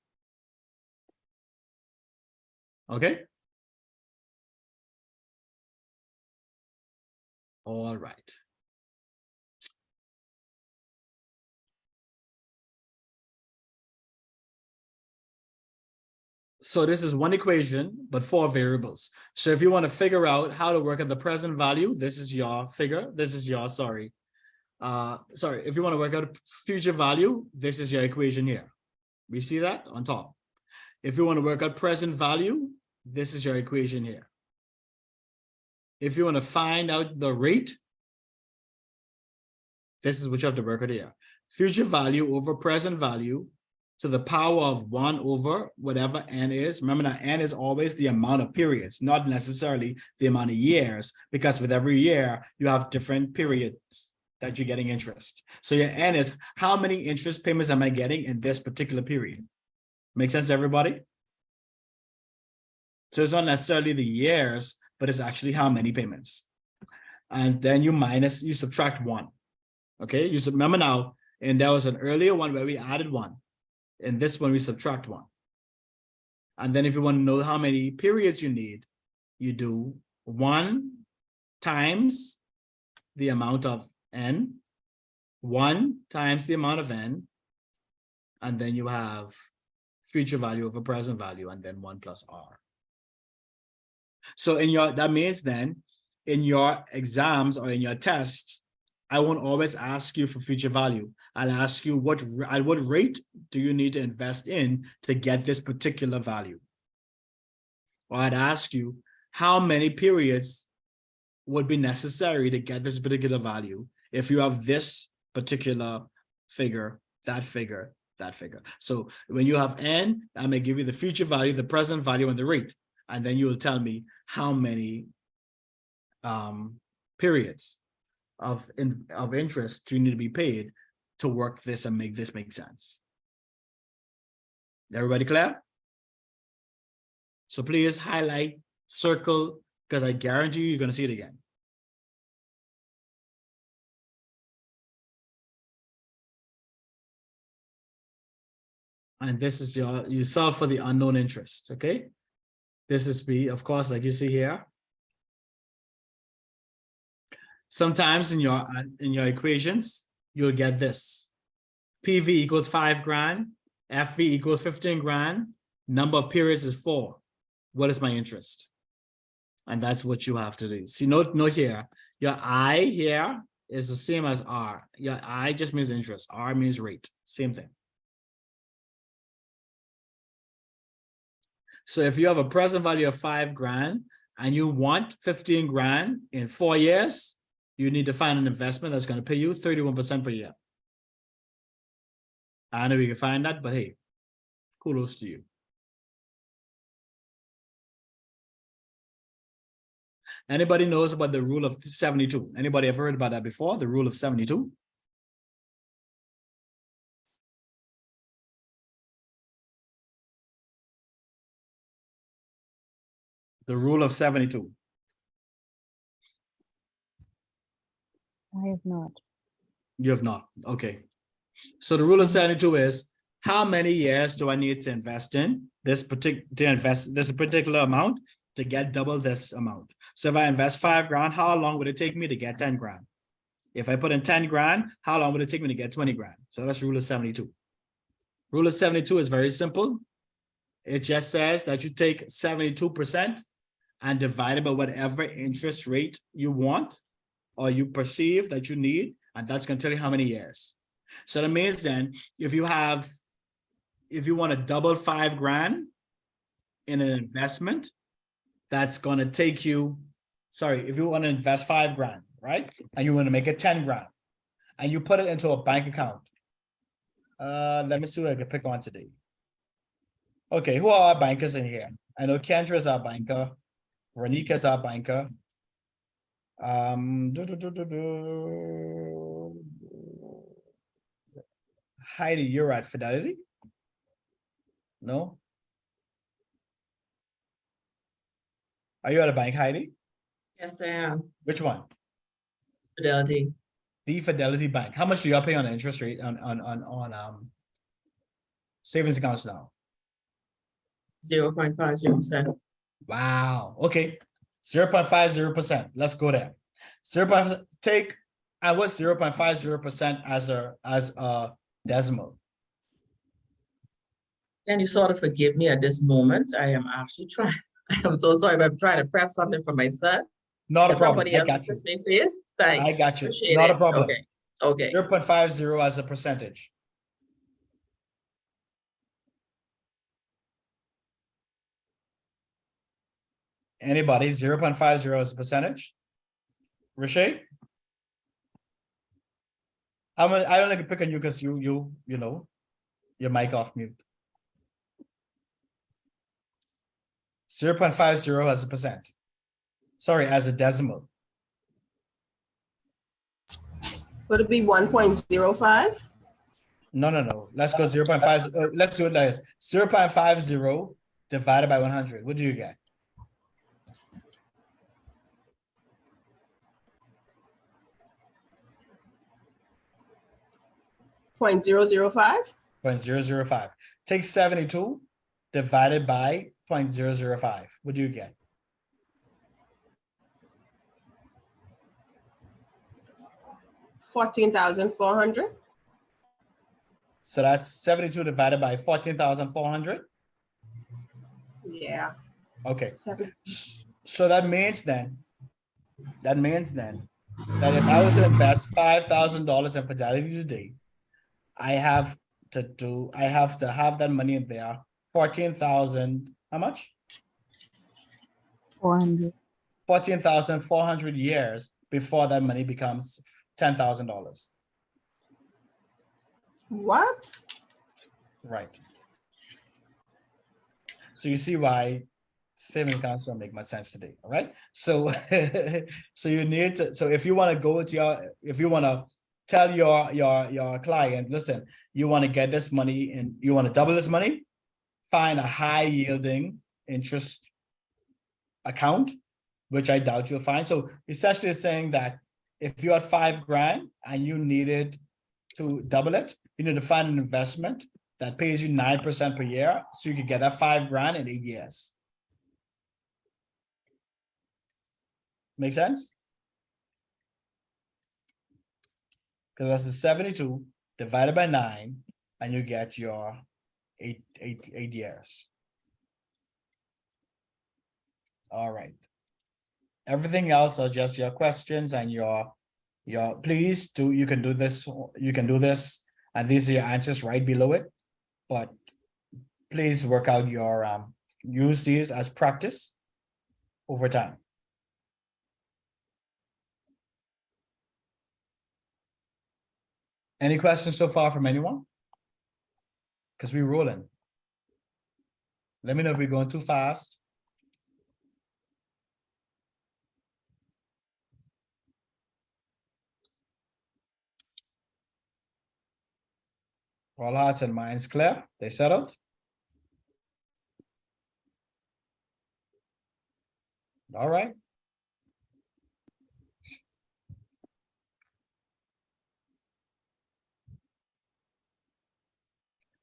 Okay. All right. So this is one equation, but 4 variables. So if you want to figure out how to work at the present value, this is your figure. This is your, sorry. If you want to work out future value, this is your equation here. We see that on top. If you want to work out present value, this is your equation here. If you want to find out the rate, this is what you have to work out here. Future value over present value to the power of 1 over whatever n is. Remember that n is always the amount of periods, not necessarily the amount of years, because with every year, you have different periods that you're getting interest. So your n is how many interest payments am I getting in this particular period? Make sense to everybody? So it's not necessarily the years, but it's actually how many payments. And then you subtract 1. Okay, you remember now, and there was an earlier one where we added 1. In this one, we subtract 1. And then if you want to know how many periods you need, you do 1 times the amount of n, 1 times the amount of n, and then you have future value over present value, and then 1 plus r. So that means then in your exams or in your tests, I won't always ask you for future value. I'll ask you at what rate do you need to invest in to get this particular value? Or I'd ask you how many periods would be necessary to get this particular value if you have this particular figure, that figure, that figure. So when you have n, I may give you the future value, the present value, and the rate. And then you will tell me how many periods of interest do you need to be paid to work this and make this make sense. Everybody clear? So please highlight, circle, because I guarantee you, you're going to see it again. And this is you solve for the unknown interest, okay? This is B, of course, like you see here. Sometimes in your equations, you'll get this. PV equals 5 grand, FV equals 15 grand, number of periods is 4. What is my interest? And that's what you have to do. See, note here, your I here is the same as R. Your I just means interest, R means rate, same thing. So if you have a present value of 5 grand and you want 15 grand in 4 years, you need to find an investment that's going to pay you 31% per year. I know we can find that, but hey, kudos to you. Anybody knows about the rule of 72? Anybody ever heard about that before? The rule of 72? The rule of 72. I have not. You have not. Okay. So the rule of 72 is how many years do I need to invest in this particular amount to get double this amount? So if I invest 5 grand, how long would it take me to get 10 grand? If I put in 10 grand, how long would it take me to get 20 grand? So that's rule of 72. Rule of 72 is very simple. It just says that you take 72% and divide it by whatever interest rate you want or you perceive that you need, and that's going to tell you how many years. So that means then if you want to double 5 grand in an investment, that's going to take you, if you want to invest 5 grand, right? And you want to make it 10 grand and you put it into a bank account. Let me see what I can pick on today. Okay, who are our bankers in here? I know Kendra is our banker. Renika is our banker. Heidi, you're at Fidelity? No? Are you at a bank, Heidi? Yes, I am. Which one? Fidelity. The Fidelity Bank. How much do y'all pay on the interest rate on savings accounts now? 0.50%. Wow. Okay. 0.50%. Let's go there. 0. Take I was 0.50% as a decimal. Can you sort of forgive me at this moment? I am actually trying. I am so sorry, but I'm trying to prep something for my son. Not a Can problem. somebody I else got you. assist me, please? Thanks. I got you. Appreciate Not it. a problem. Okay. Okay. 0.50 as a percentage. Anybody? 0.50 as a percentage? Rishi? I only can pick on you because you know your mic off mute. 0.50 as a percent. Sorry, as a decimal. Would it be 1.05? No. Let's go 0.5. Let's do it like this. 0.50 divided by 100. What do you get? .005? 0.005. Take 72 divided by 0.005. What do you get? 14,400. So that's 72 divided by 14,400. Yeah. Okay. 7. So that means then that if I were to invest $5,000 in Fidelity today, I have to have that money in there. 14,000, how much? 400. 14,400 years before that money becomes $10,000. What? Right. So you see why saving accounts don't make much sense today. All right. So so you need to, so if you want to go to if you want to tell your client, listen, you want to get this money and you want to double this money, find a high yielding interest account, which I doubt you'll find. So essentially it's saying that if you had $5,000 and you needed to double it, you need to find an investment that pays you 9% per year, so you could get that $5,000 in 8 years. Make sense? Because that's the 72 divided by 9, and you get your eight years. All right. Everything else are just your questions and your please do, you can do this, and these are your answers right below it. But please work out your use these as practice over time. Any questions so far from anyone? Because we're rolling. Let me know if we're going too fast. All hearts and minds clear? They settled? All right.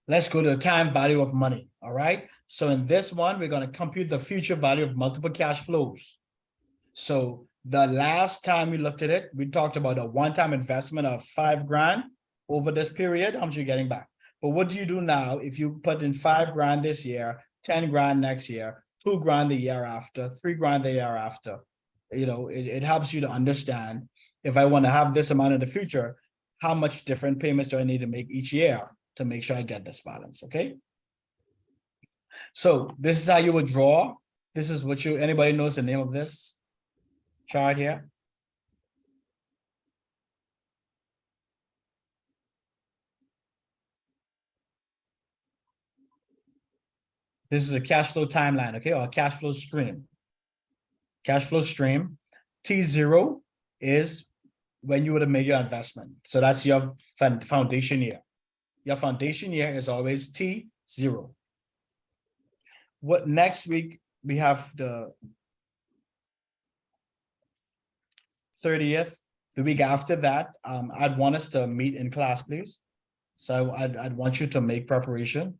Let's go to the time value of money. All right. So in this one, we're going to compute the future value of multiple cash flows. So the last time we looked at it, we talked about a one-time investment of $5,000 over this period. How much are you getting back? But what do you do now if you put in $5,000 this year, $10,000 next year, $2,000 the year after, $3,000 the year after? You know, it helps you to understand, if I want to have this amount in the future, how much different payments do I need to make each year to make sure I get this balance, okay? So this is how you would draw. This is what anybody knows the name of this chart here? This is a cash flow timeline, okay, or a cash flow stream. Cash flow stream. T0 is when you would have made your investment. So that's your foundation year. Your foundation year is always T0. What next week we have the 30th, the week after that, I'd want us to meet in class, please. So I'd want you to make preparation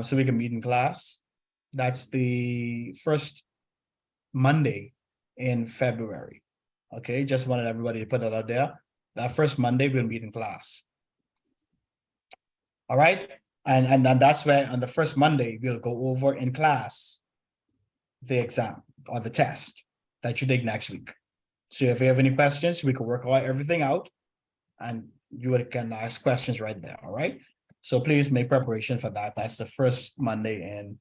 so we can meet in class. That's the first Monday in February. Okay, just wanted everybody to put that out there. That first Monday we'll meet in class. All right, and that's where on the first Monday we'll go over in class the exam or the test that you take next week. So if you have any questions, we can work everything out and you can ask questions right there. All right. So please make preparation for that. That's the first Monday in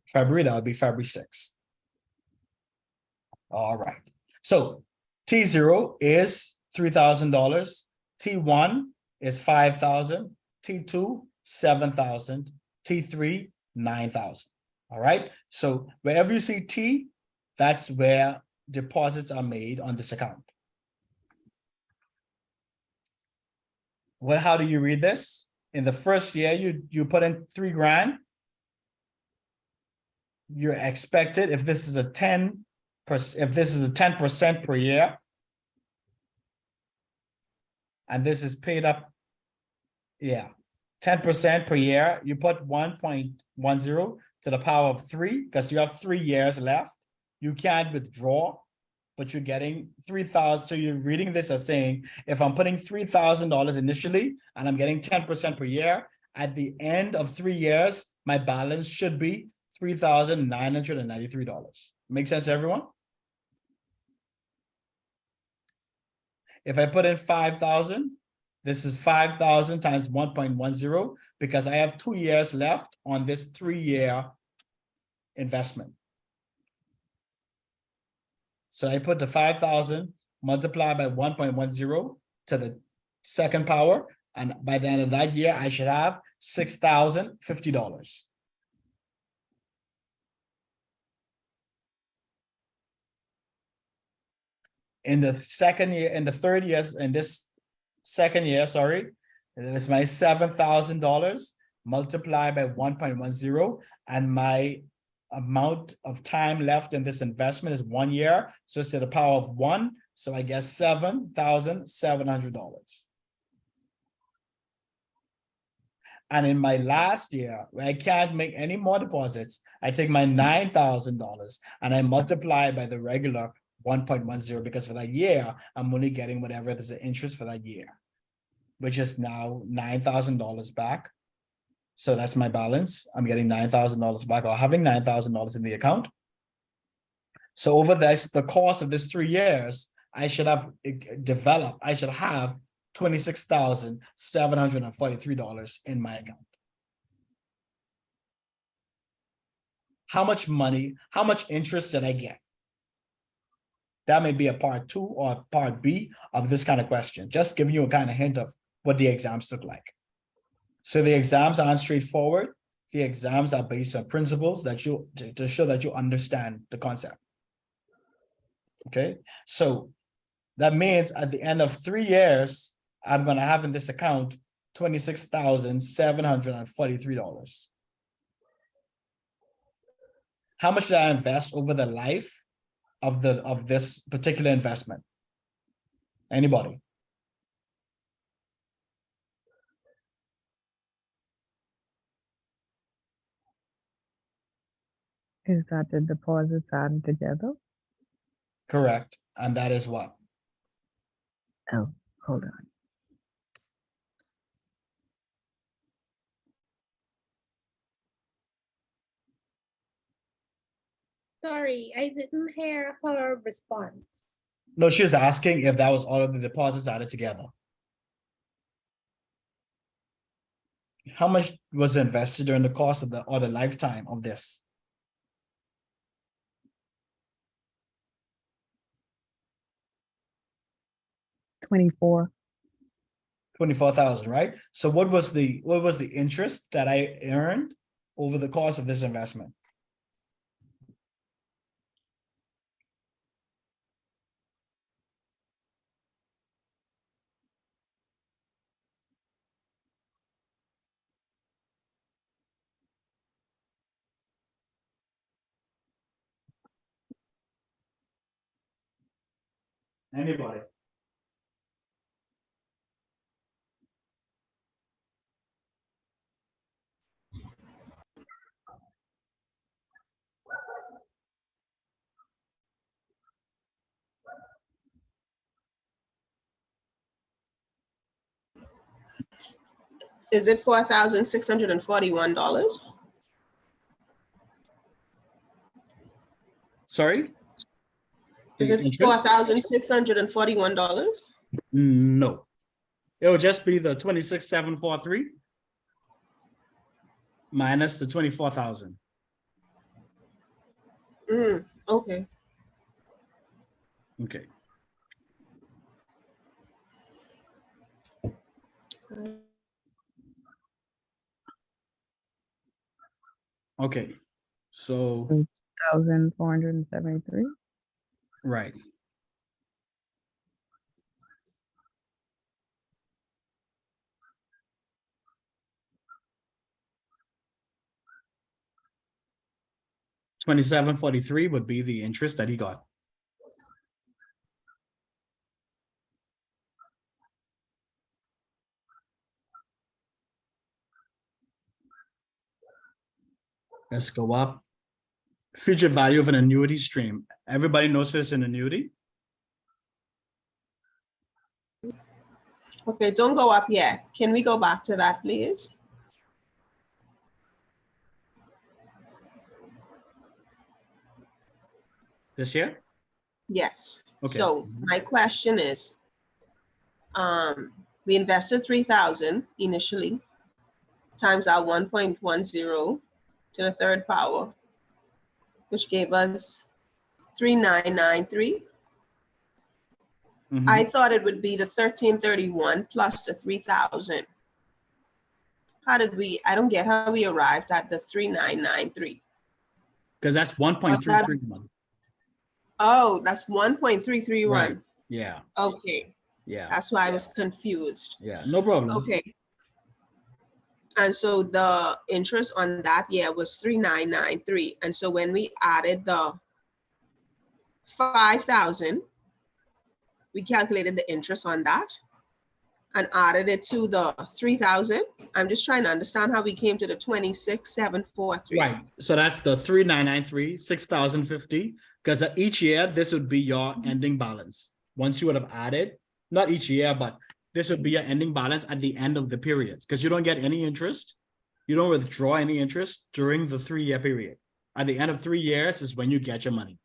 February. That would be February 6th. All right. So T0 is $3,000. T1 is $5,000. T2, $7,000. T3, $9,000. All right. So wherever you see T, that's where deposits are made on this account. Well, how do you read this? In the first year, you put in $3,000. You're expected, if this is a 10%, if this is a 10% per year, and this is paid up, 10% per year, you put 1.10 to the power of 3 because you have 3 years left. You can't withdraw, but you're getting 3,000. So you're reading this as saying, if I'm putting $3,000 initially and I'm getting 10% per year, at the end of 3 years, my balance should be $3,993. Make sense to everyone? If I put in 5,000, this is 5,000 times 1.10 because I have 2 years left on this 3-year investment. So I put the 5,000 multiplied by 1.10 to the second power. And by the end of that year, I should have $6,050. In the second year, in the third year, in this second year, sorry, it's my $7,000 multiplied by 1.10, and my amount of time left in this investment is 1 year. So it's to the power of 1. So I get $7,700. And in my last year, where I can't make any more deposits, I take my $9,000 and I multiply by the regular 1.10 because for that year, I'm only getting whatever is the interest for that year, which is now $9,000 back. So that's my balance. I'm getting $9,000 back or having $9,000 in the account. So over the course of this 3 years, I should have developed, I should have $26,743 in my account. How much money, how much interest did I get? That may be a part 2 or part B of this kind of question, just giving you a kind of hint of what the exams look like. So the exams aren't straightforward. The exams are based on principles that to show that you understand the concept. Okay, so that means at the end of 3 years, I'm going to have in this account $26,743. How much did I invest over the life of this particular investment? Anybody? Is that the deposits added together? Correct. And that is what? Oh, hold on. Sorry, I didn't hear her response. No, she was asking if that was all of the deposits added together. How much was invested during the course of the lifetime of this? $24,000, right? So what was the interest that I earned over the course of this investment. Anybody? Is it $4,641? Sorry? Is The it interest? $4,641? No. It will just be the 26,743 minus the 24,000. Okay. Okay. Okay. So, 1,473. right. $2,743 would be the interest that he got. Let's go up. Future value of an annuity stream. Everybody knows there's an annuity. Okay, don't go up yet. Can we go back to that, please? This year? Yes. Okay. So my question is, we invested 3,000 initially times our 1.10 to the third power, which gave us 3,993. Mhm. I thought it would be the 1,331 plus the 3,000. How did we, I don't get how we arrived at the 3,993. Because that's 1.331. Oh, that's 1.331. Right. Yeah. Okay, Yeah. that's why I was confused. Yeah. No problem. Okay. And so the interest on that year was 3,993. And so when we added the 5,000, we calculated the interest on that and added it to the 3,000. I'm just trying to understand how we came to the 26,743. Right. So that's the 3,993, 6,050. Because each year, this would be your ending balance. Once you would have added, not each year, but this would be your ending balance at the end of the period. Because you don't get any interest. You don't withdraw any interest during the 3-year period. At the end of 3 years is when you get your money.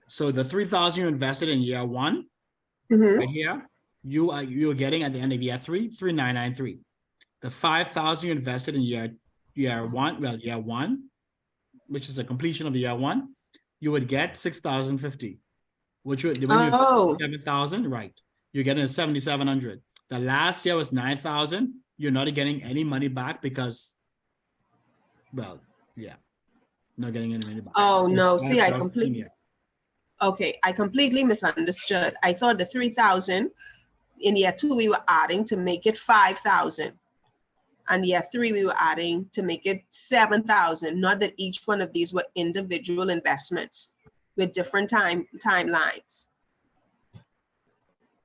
So the 3,000 you invested in year 1, right here, you're getting at the end of year 3, 3,993. The 5,000 you invested in year 1, which is the completion of the year 1, you would get 6,050, which would, when you 7,000, right? You're getting 7,700. The last year was 9,000. You're not getting any money back because, well, yeah, not getting any money back. Oh, no. It's See, I 5,000 completely, senior. okay, I completely misunderstood. I thought the 3,000 in year 2 we were adding to make it 5,000. And year 3 we were adding to make it 7,000. Not that each one of these were individual investments with different timelines.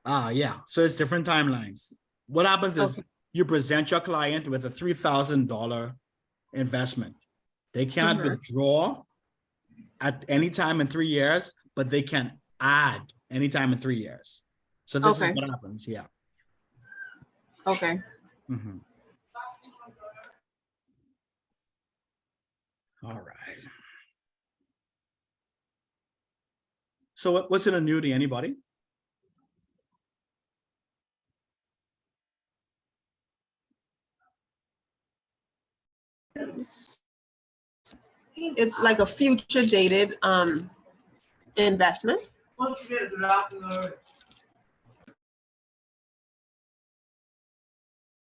Yeah. So it's different timelines. What happens is you present your client with a $3,000 investment. They can't withdraw at any time in 3 years, but they can add anytime in 3 years. So this is what happens. Yeah. Okay. Mhm. All right. So what's an annuity? Anybody? It's like a future dated investment.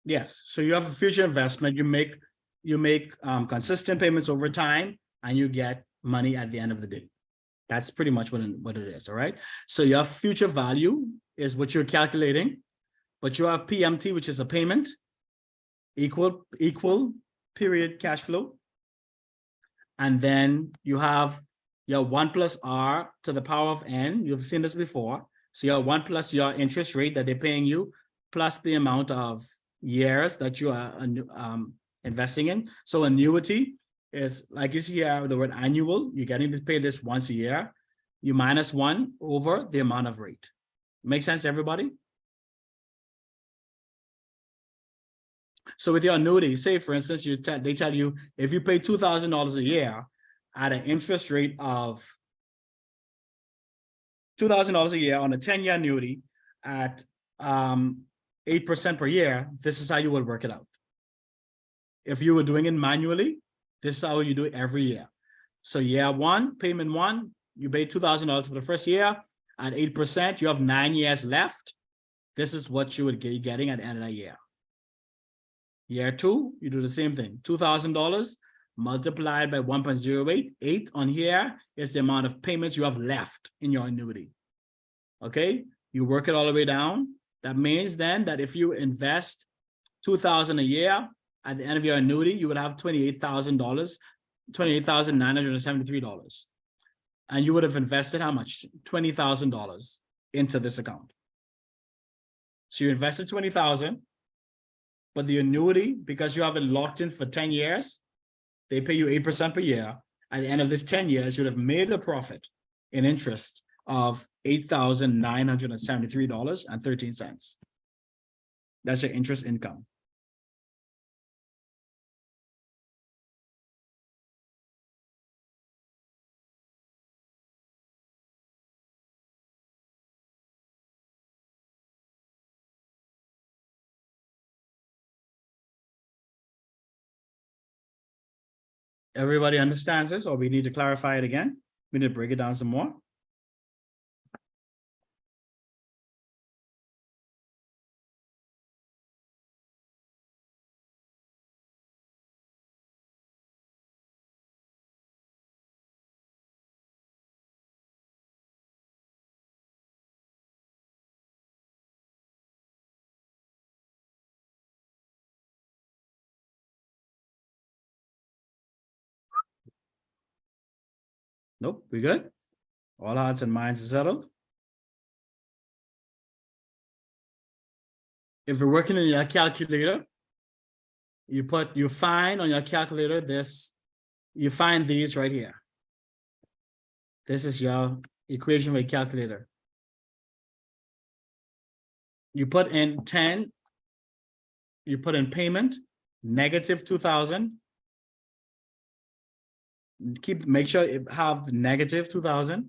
Yes. So you have a future investment. you make consistent payments over time, and you get money at the end of the day. That's pretty much what it is, all right? So your future value is what you're calculating, but you have PMT, which is a payment, equal period cash flow. And then you have your 1 plus R to the power of N. You've seen this before. So your 1 plus your interest rate that they're paying you, plus the amount of years that you are investing in. So annuity is, like you see here, the word annual. You're getting to pay this once a year. You minus 1 over the amount of rate. Make sense to everybody? So with your annuity, say for instance, they tell you if you pay $2,000 a year at an interest rate of $2,000 a year on a 10-year annuity at 8% per year, this is how you will work it out. If you were doing it manually, this is how you do it every year. So year 1, payment 1, you pay $2,000 for the first year at 8%. You have 9 years left. This is what you would be getting at the end of the year. Year 2, you do the same thing. $2,000 multiplied by 1.08. 8 on here is the amount of payments you have left in your annuity. Okay, you work it all the way down. That means then that if you invest $2,000 a year, at the end of your annuity, you would have $28,000, $28,973. And you would have invested how much? $20,000 into this account. So you invested $20,000, but the annuity, because you have it locked in for 10 years, they pay you 8% per year. At the end of this 10 years, you'd have made a profit in interest of $8,973.13. That's your interest income. Everybody understands this, or we need to clarify it again? We need to break it down some more. Nope, we good? All hearts and minds are settled. If you're working in your calculator, you find on your calculator this, you find these right here. This is your equation for your calculator. You put in 10, you put in payment, negative 2,000. Make sure you have negative 2,000.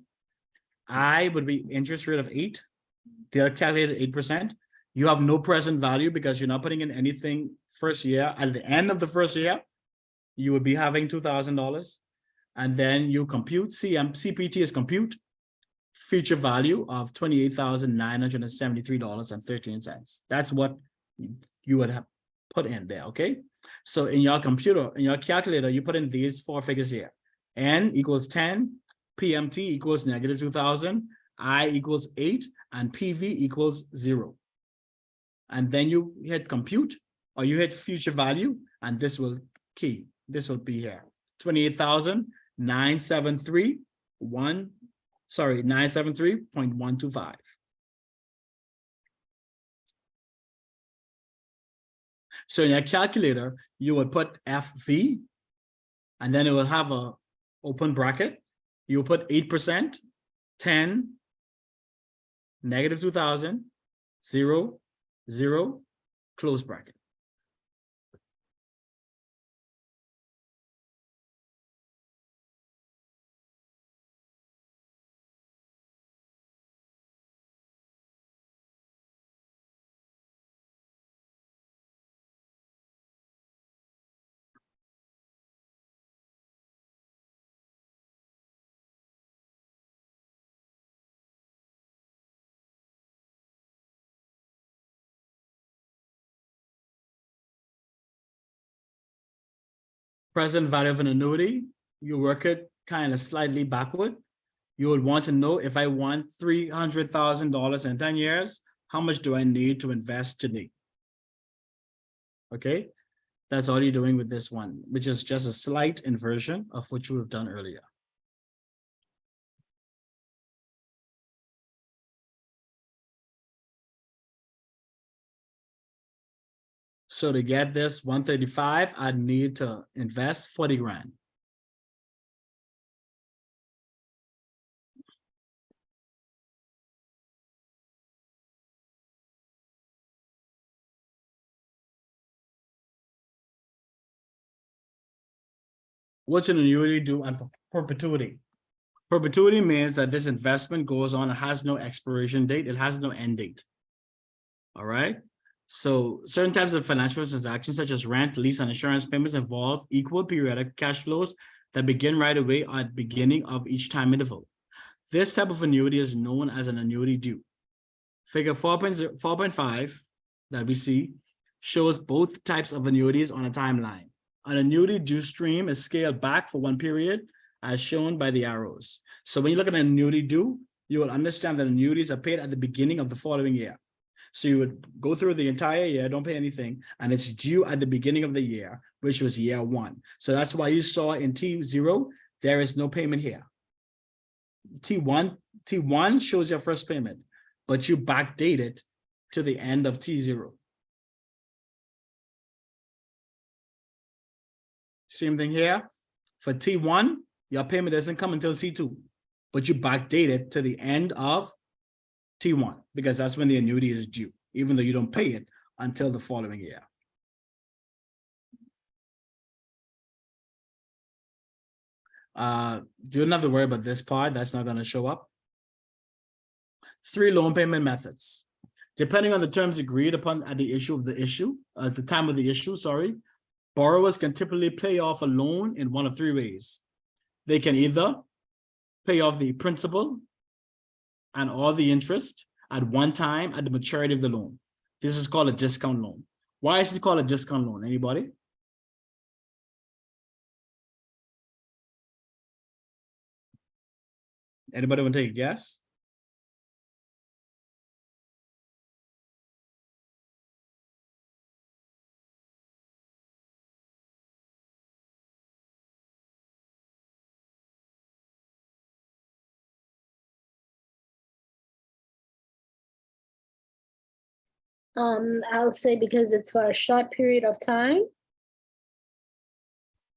I would be interest rate of 8. They're calculated 8%. You have no present value because you're not putting in anything first year. At the end of the first year, you would be having $2,000. And then you compute, CPT is compute, future value of $28,973.13. That's what you would have put in there, okay? So in your computer, in your calculator, you put in these 4 figures here. N equals 10, PMT equals negative 2,000, I equals 8, and PV equals 0. And then you hit compute, or you hit future value, and this will be here. 973.125. So in your calculator, you would put FV, and then it will have a open bracket. You put 8%, 10, negative 2,000, 0, 0, close bracket. present value of an annuity, you work it kind of slightly backward. You would want to know, if I want $300,000 in 10 years, how much do I need to invest today? Okay, that's all you're doing with this one, which is just a slight inversion of what you have done earlier. So to get this 135, I'd need to invest 40 grand. What's an annuity do and perpetuity? Perpetuity means that this investment goes on, it has no expiration date, it has no end date. All right. So certain types of financial transactions such as rent, lease, and insurance payments involve equal periodic cash flows that begin right away at the beginning of each time interval. This type of annuity is known as an annuity due. Figure 4.5 that we see shows both types of annuities on a timeline. An annuity due stream is scaled back for one period as shown by the arrows. So when you look at an annuity due, you will understand that annuities are paid at the beginning of the following year. So you would go through the entire year, don't pay anything, and it's due at the beginning of the year, which was year one. So that's why you saw in T0, there is no payment here. T1 shows your first payment, but you backdate it to the end of T0. Same thing here. For T1, your payment doesn't come until T2, but you backdate it to the end of T1 because that's when the annuity is due, even though you don't pay it until the following year. You don't have to worry about this part. That's not going to show up. 3 loan payment methods. Depending on the terms agreed upon at the time of the issue, borrowers can typically pay off a loan in one of 3 ways. They can either pay off the principal and all the interest at one time at the maturity of the loan. This is called a discount loan. Why is it called a discount loan? Anybody? Anybody want to take a guess? I'll say because it's for a short period of time.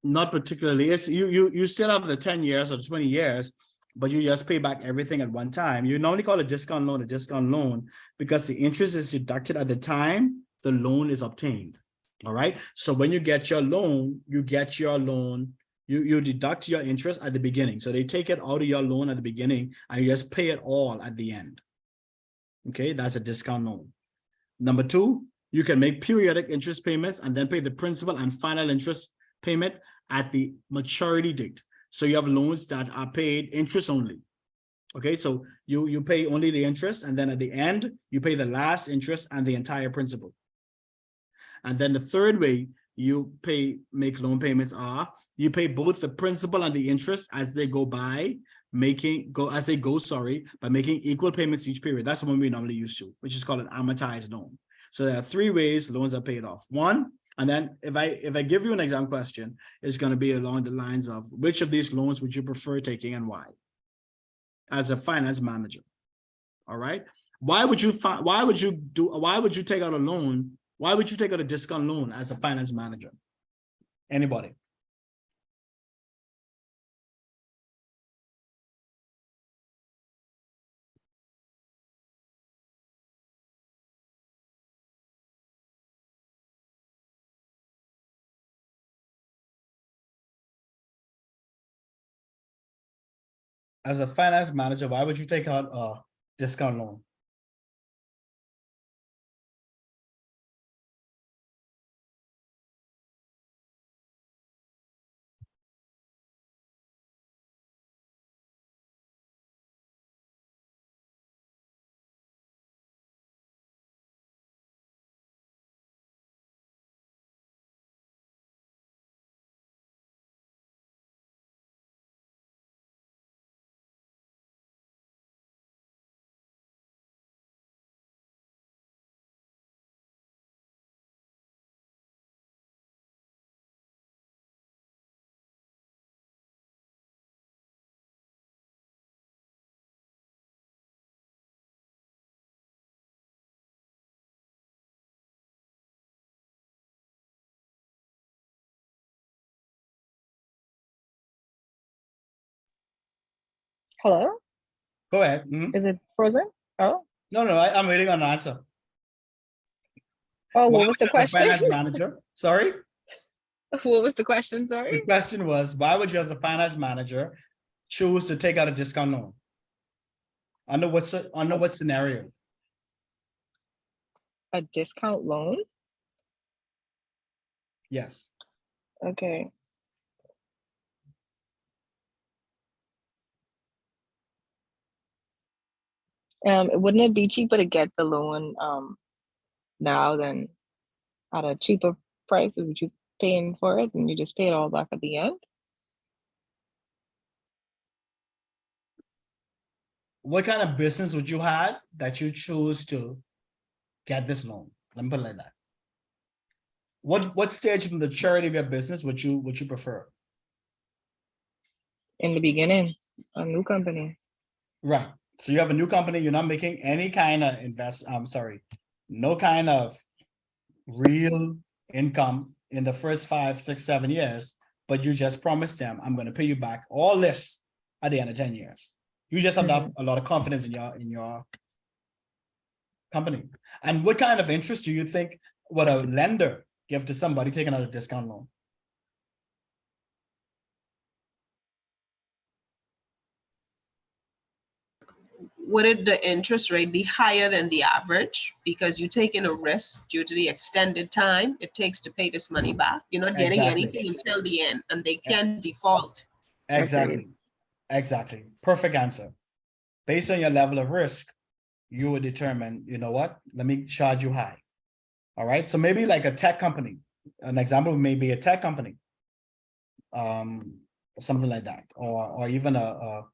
Not particularly. It's you still have the 10 years or 20 years, but you just pay back everything at one time. You normally call a discount loan because the interest is deducted at the time the loan is obtained. All right. So when you get your loan, you deduct your interest at the beginning. So they take it out of your loan at the beginning and you just pay it all at the end. Okay, that's a discount loan. Number 2, you can make periodic interest payments and then pay the principal and final interest payment at the maturity date. So you have loans that are paid interest only. Okay, so you pay only the interest and then at the end, you pay the last interest and the entire principal. And then the third way you make loan payments you pay both the principal and the interest as they go by, by making equal payments each period. That's the one we normally use to, which is called an amortized loan. So there are 3 ways loans are paid off. 1, and then if I give you an exam question, it's going to be along the lines of which of these loans would you prefer taking and why? As a finance manager. All right. Why would you take out a loan? Why would you take out a discount loan as a finance manager? Anybody? As a finance manager, why would you take out a discount loan? Hello? Go ahead. Mhm. Is it frozen? Oh, No, no, I'm waiting on an answer. oh, Why what was the would you as a question? finance manager? Sorry, What was the question? the Sorry. question was, why would you as a finance manager choose to take out a discount loan? Under what scenario? A discount loan? Yes. Okay. Wouldn't it be cheaper to get the loan now than at a cheaper price? Would you paying for it and you just pay it all back at the end? What kind of business would you have that you choose to get this loan? Let me put it like that. What stage of the maturity of your business would you prefer? In the beginning, a new company. Right. So you have a new company, you're not making any kind of no kind of real income in the first 5, 6, 7 years, but you just promised them, I'm going to pay you back all this at the end of 10 years. You just have to have a lot of confidence in your company. And what kind of interest do you think would a lender give to somebody taking out a discount loan? Would the interest rate be higher than the average because you're taking a risk due to the extended time it takes to pay this money back? You're not getting Exactly. anything until the end, and they can default. Exactly. Exactly. Perfect answer. Based on your level of risk, you would determine, you know what, let me charge you high. All right. So maybe like a tech company. An example may be a tech company. Something like that. Or even a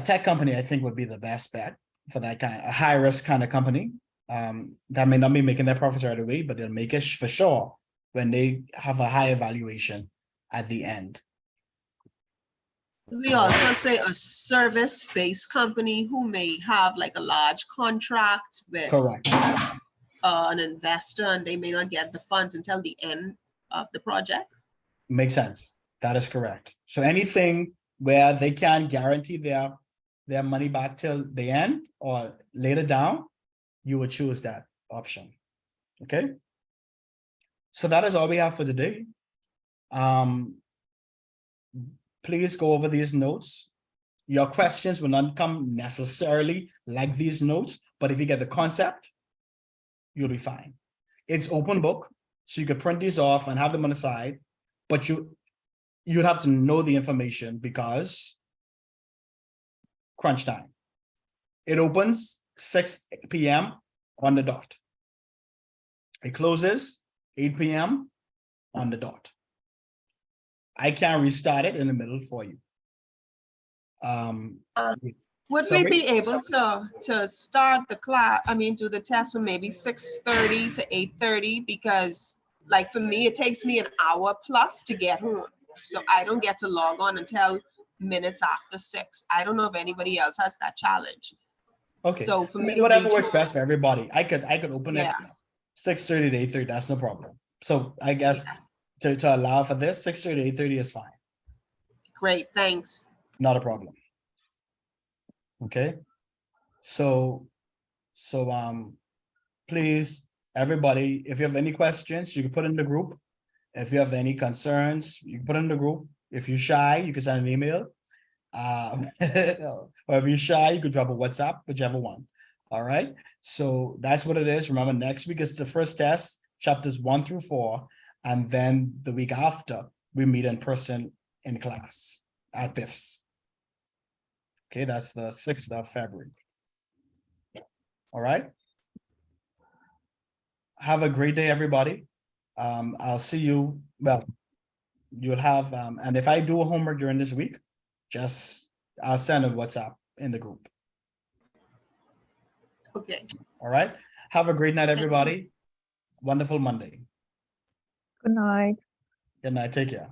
tech company, I think would be the best bet for that kind of a high risk kind of company. That may not be making their profits right away, but they'll make it for sure when they have a high evaluation at the end. We also say a service-based company who may have like a large contract with Correct. an investor, and they may not get the funds until the end of the project. Makes sense. That is correct. So anything where they can't guarantee their money back till the end or later down, you would choose that option. Okay. So that is all we have for today. Please go over these notes. Your questions will not come necessarily like these notes, but if you get the concept, you'll be fine. It's open book, so you could print these off and have them on the side, but you'd have to know the information because crunch time. It opens 6 p.m. on the dot. It closes 8 p.m. on the dot. I can't restart it in the middle for you. Would Sorry? we be able to start the class, do the test from maybe 6:30 to 8:30? Because like for me, it takes me an hour plus to get home. So I don't get to log on until minutes after 6. I don't know if anybody else has that challenge. Okay. So for me, to whatever reach works home- best for everybody. I could open it Yeah. 6:30 to 8:30. That's no problem. So I guess to allow for this, 6:30 to 8:30 is fine. Great, thanks. Not a problem. Okay. So please, everybody, if you have any questions, you can put in the group. If you have any concerns, you can put in the group. If you're shy, you can send an email. Or if you're shy, you could drop a WhatsApp, whichever one. All right. So that's what it is. Remember, next week is the first test, chapters 1 through 4. And then the week after, we meet in person in class at BIFS. Okay, that's the 6th of February. All right. Have a great day, everybody. I'll see you. Well, you'll have, and if I do a homework during this week, I'll send a WhatsApp in the group. Okay. All right. Have a great night, everybody. Wonderful Monday. Good night. Good night. Take care.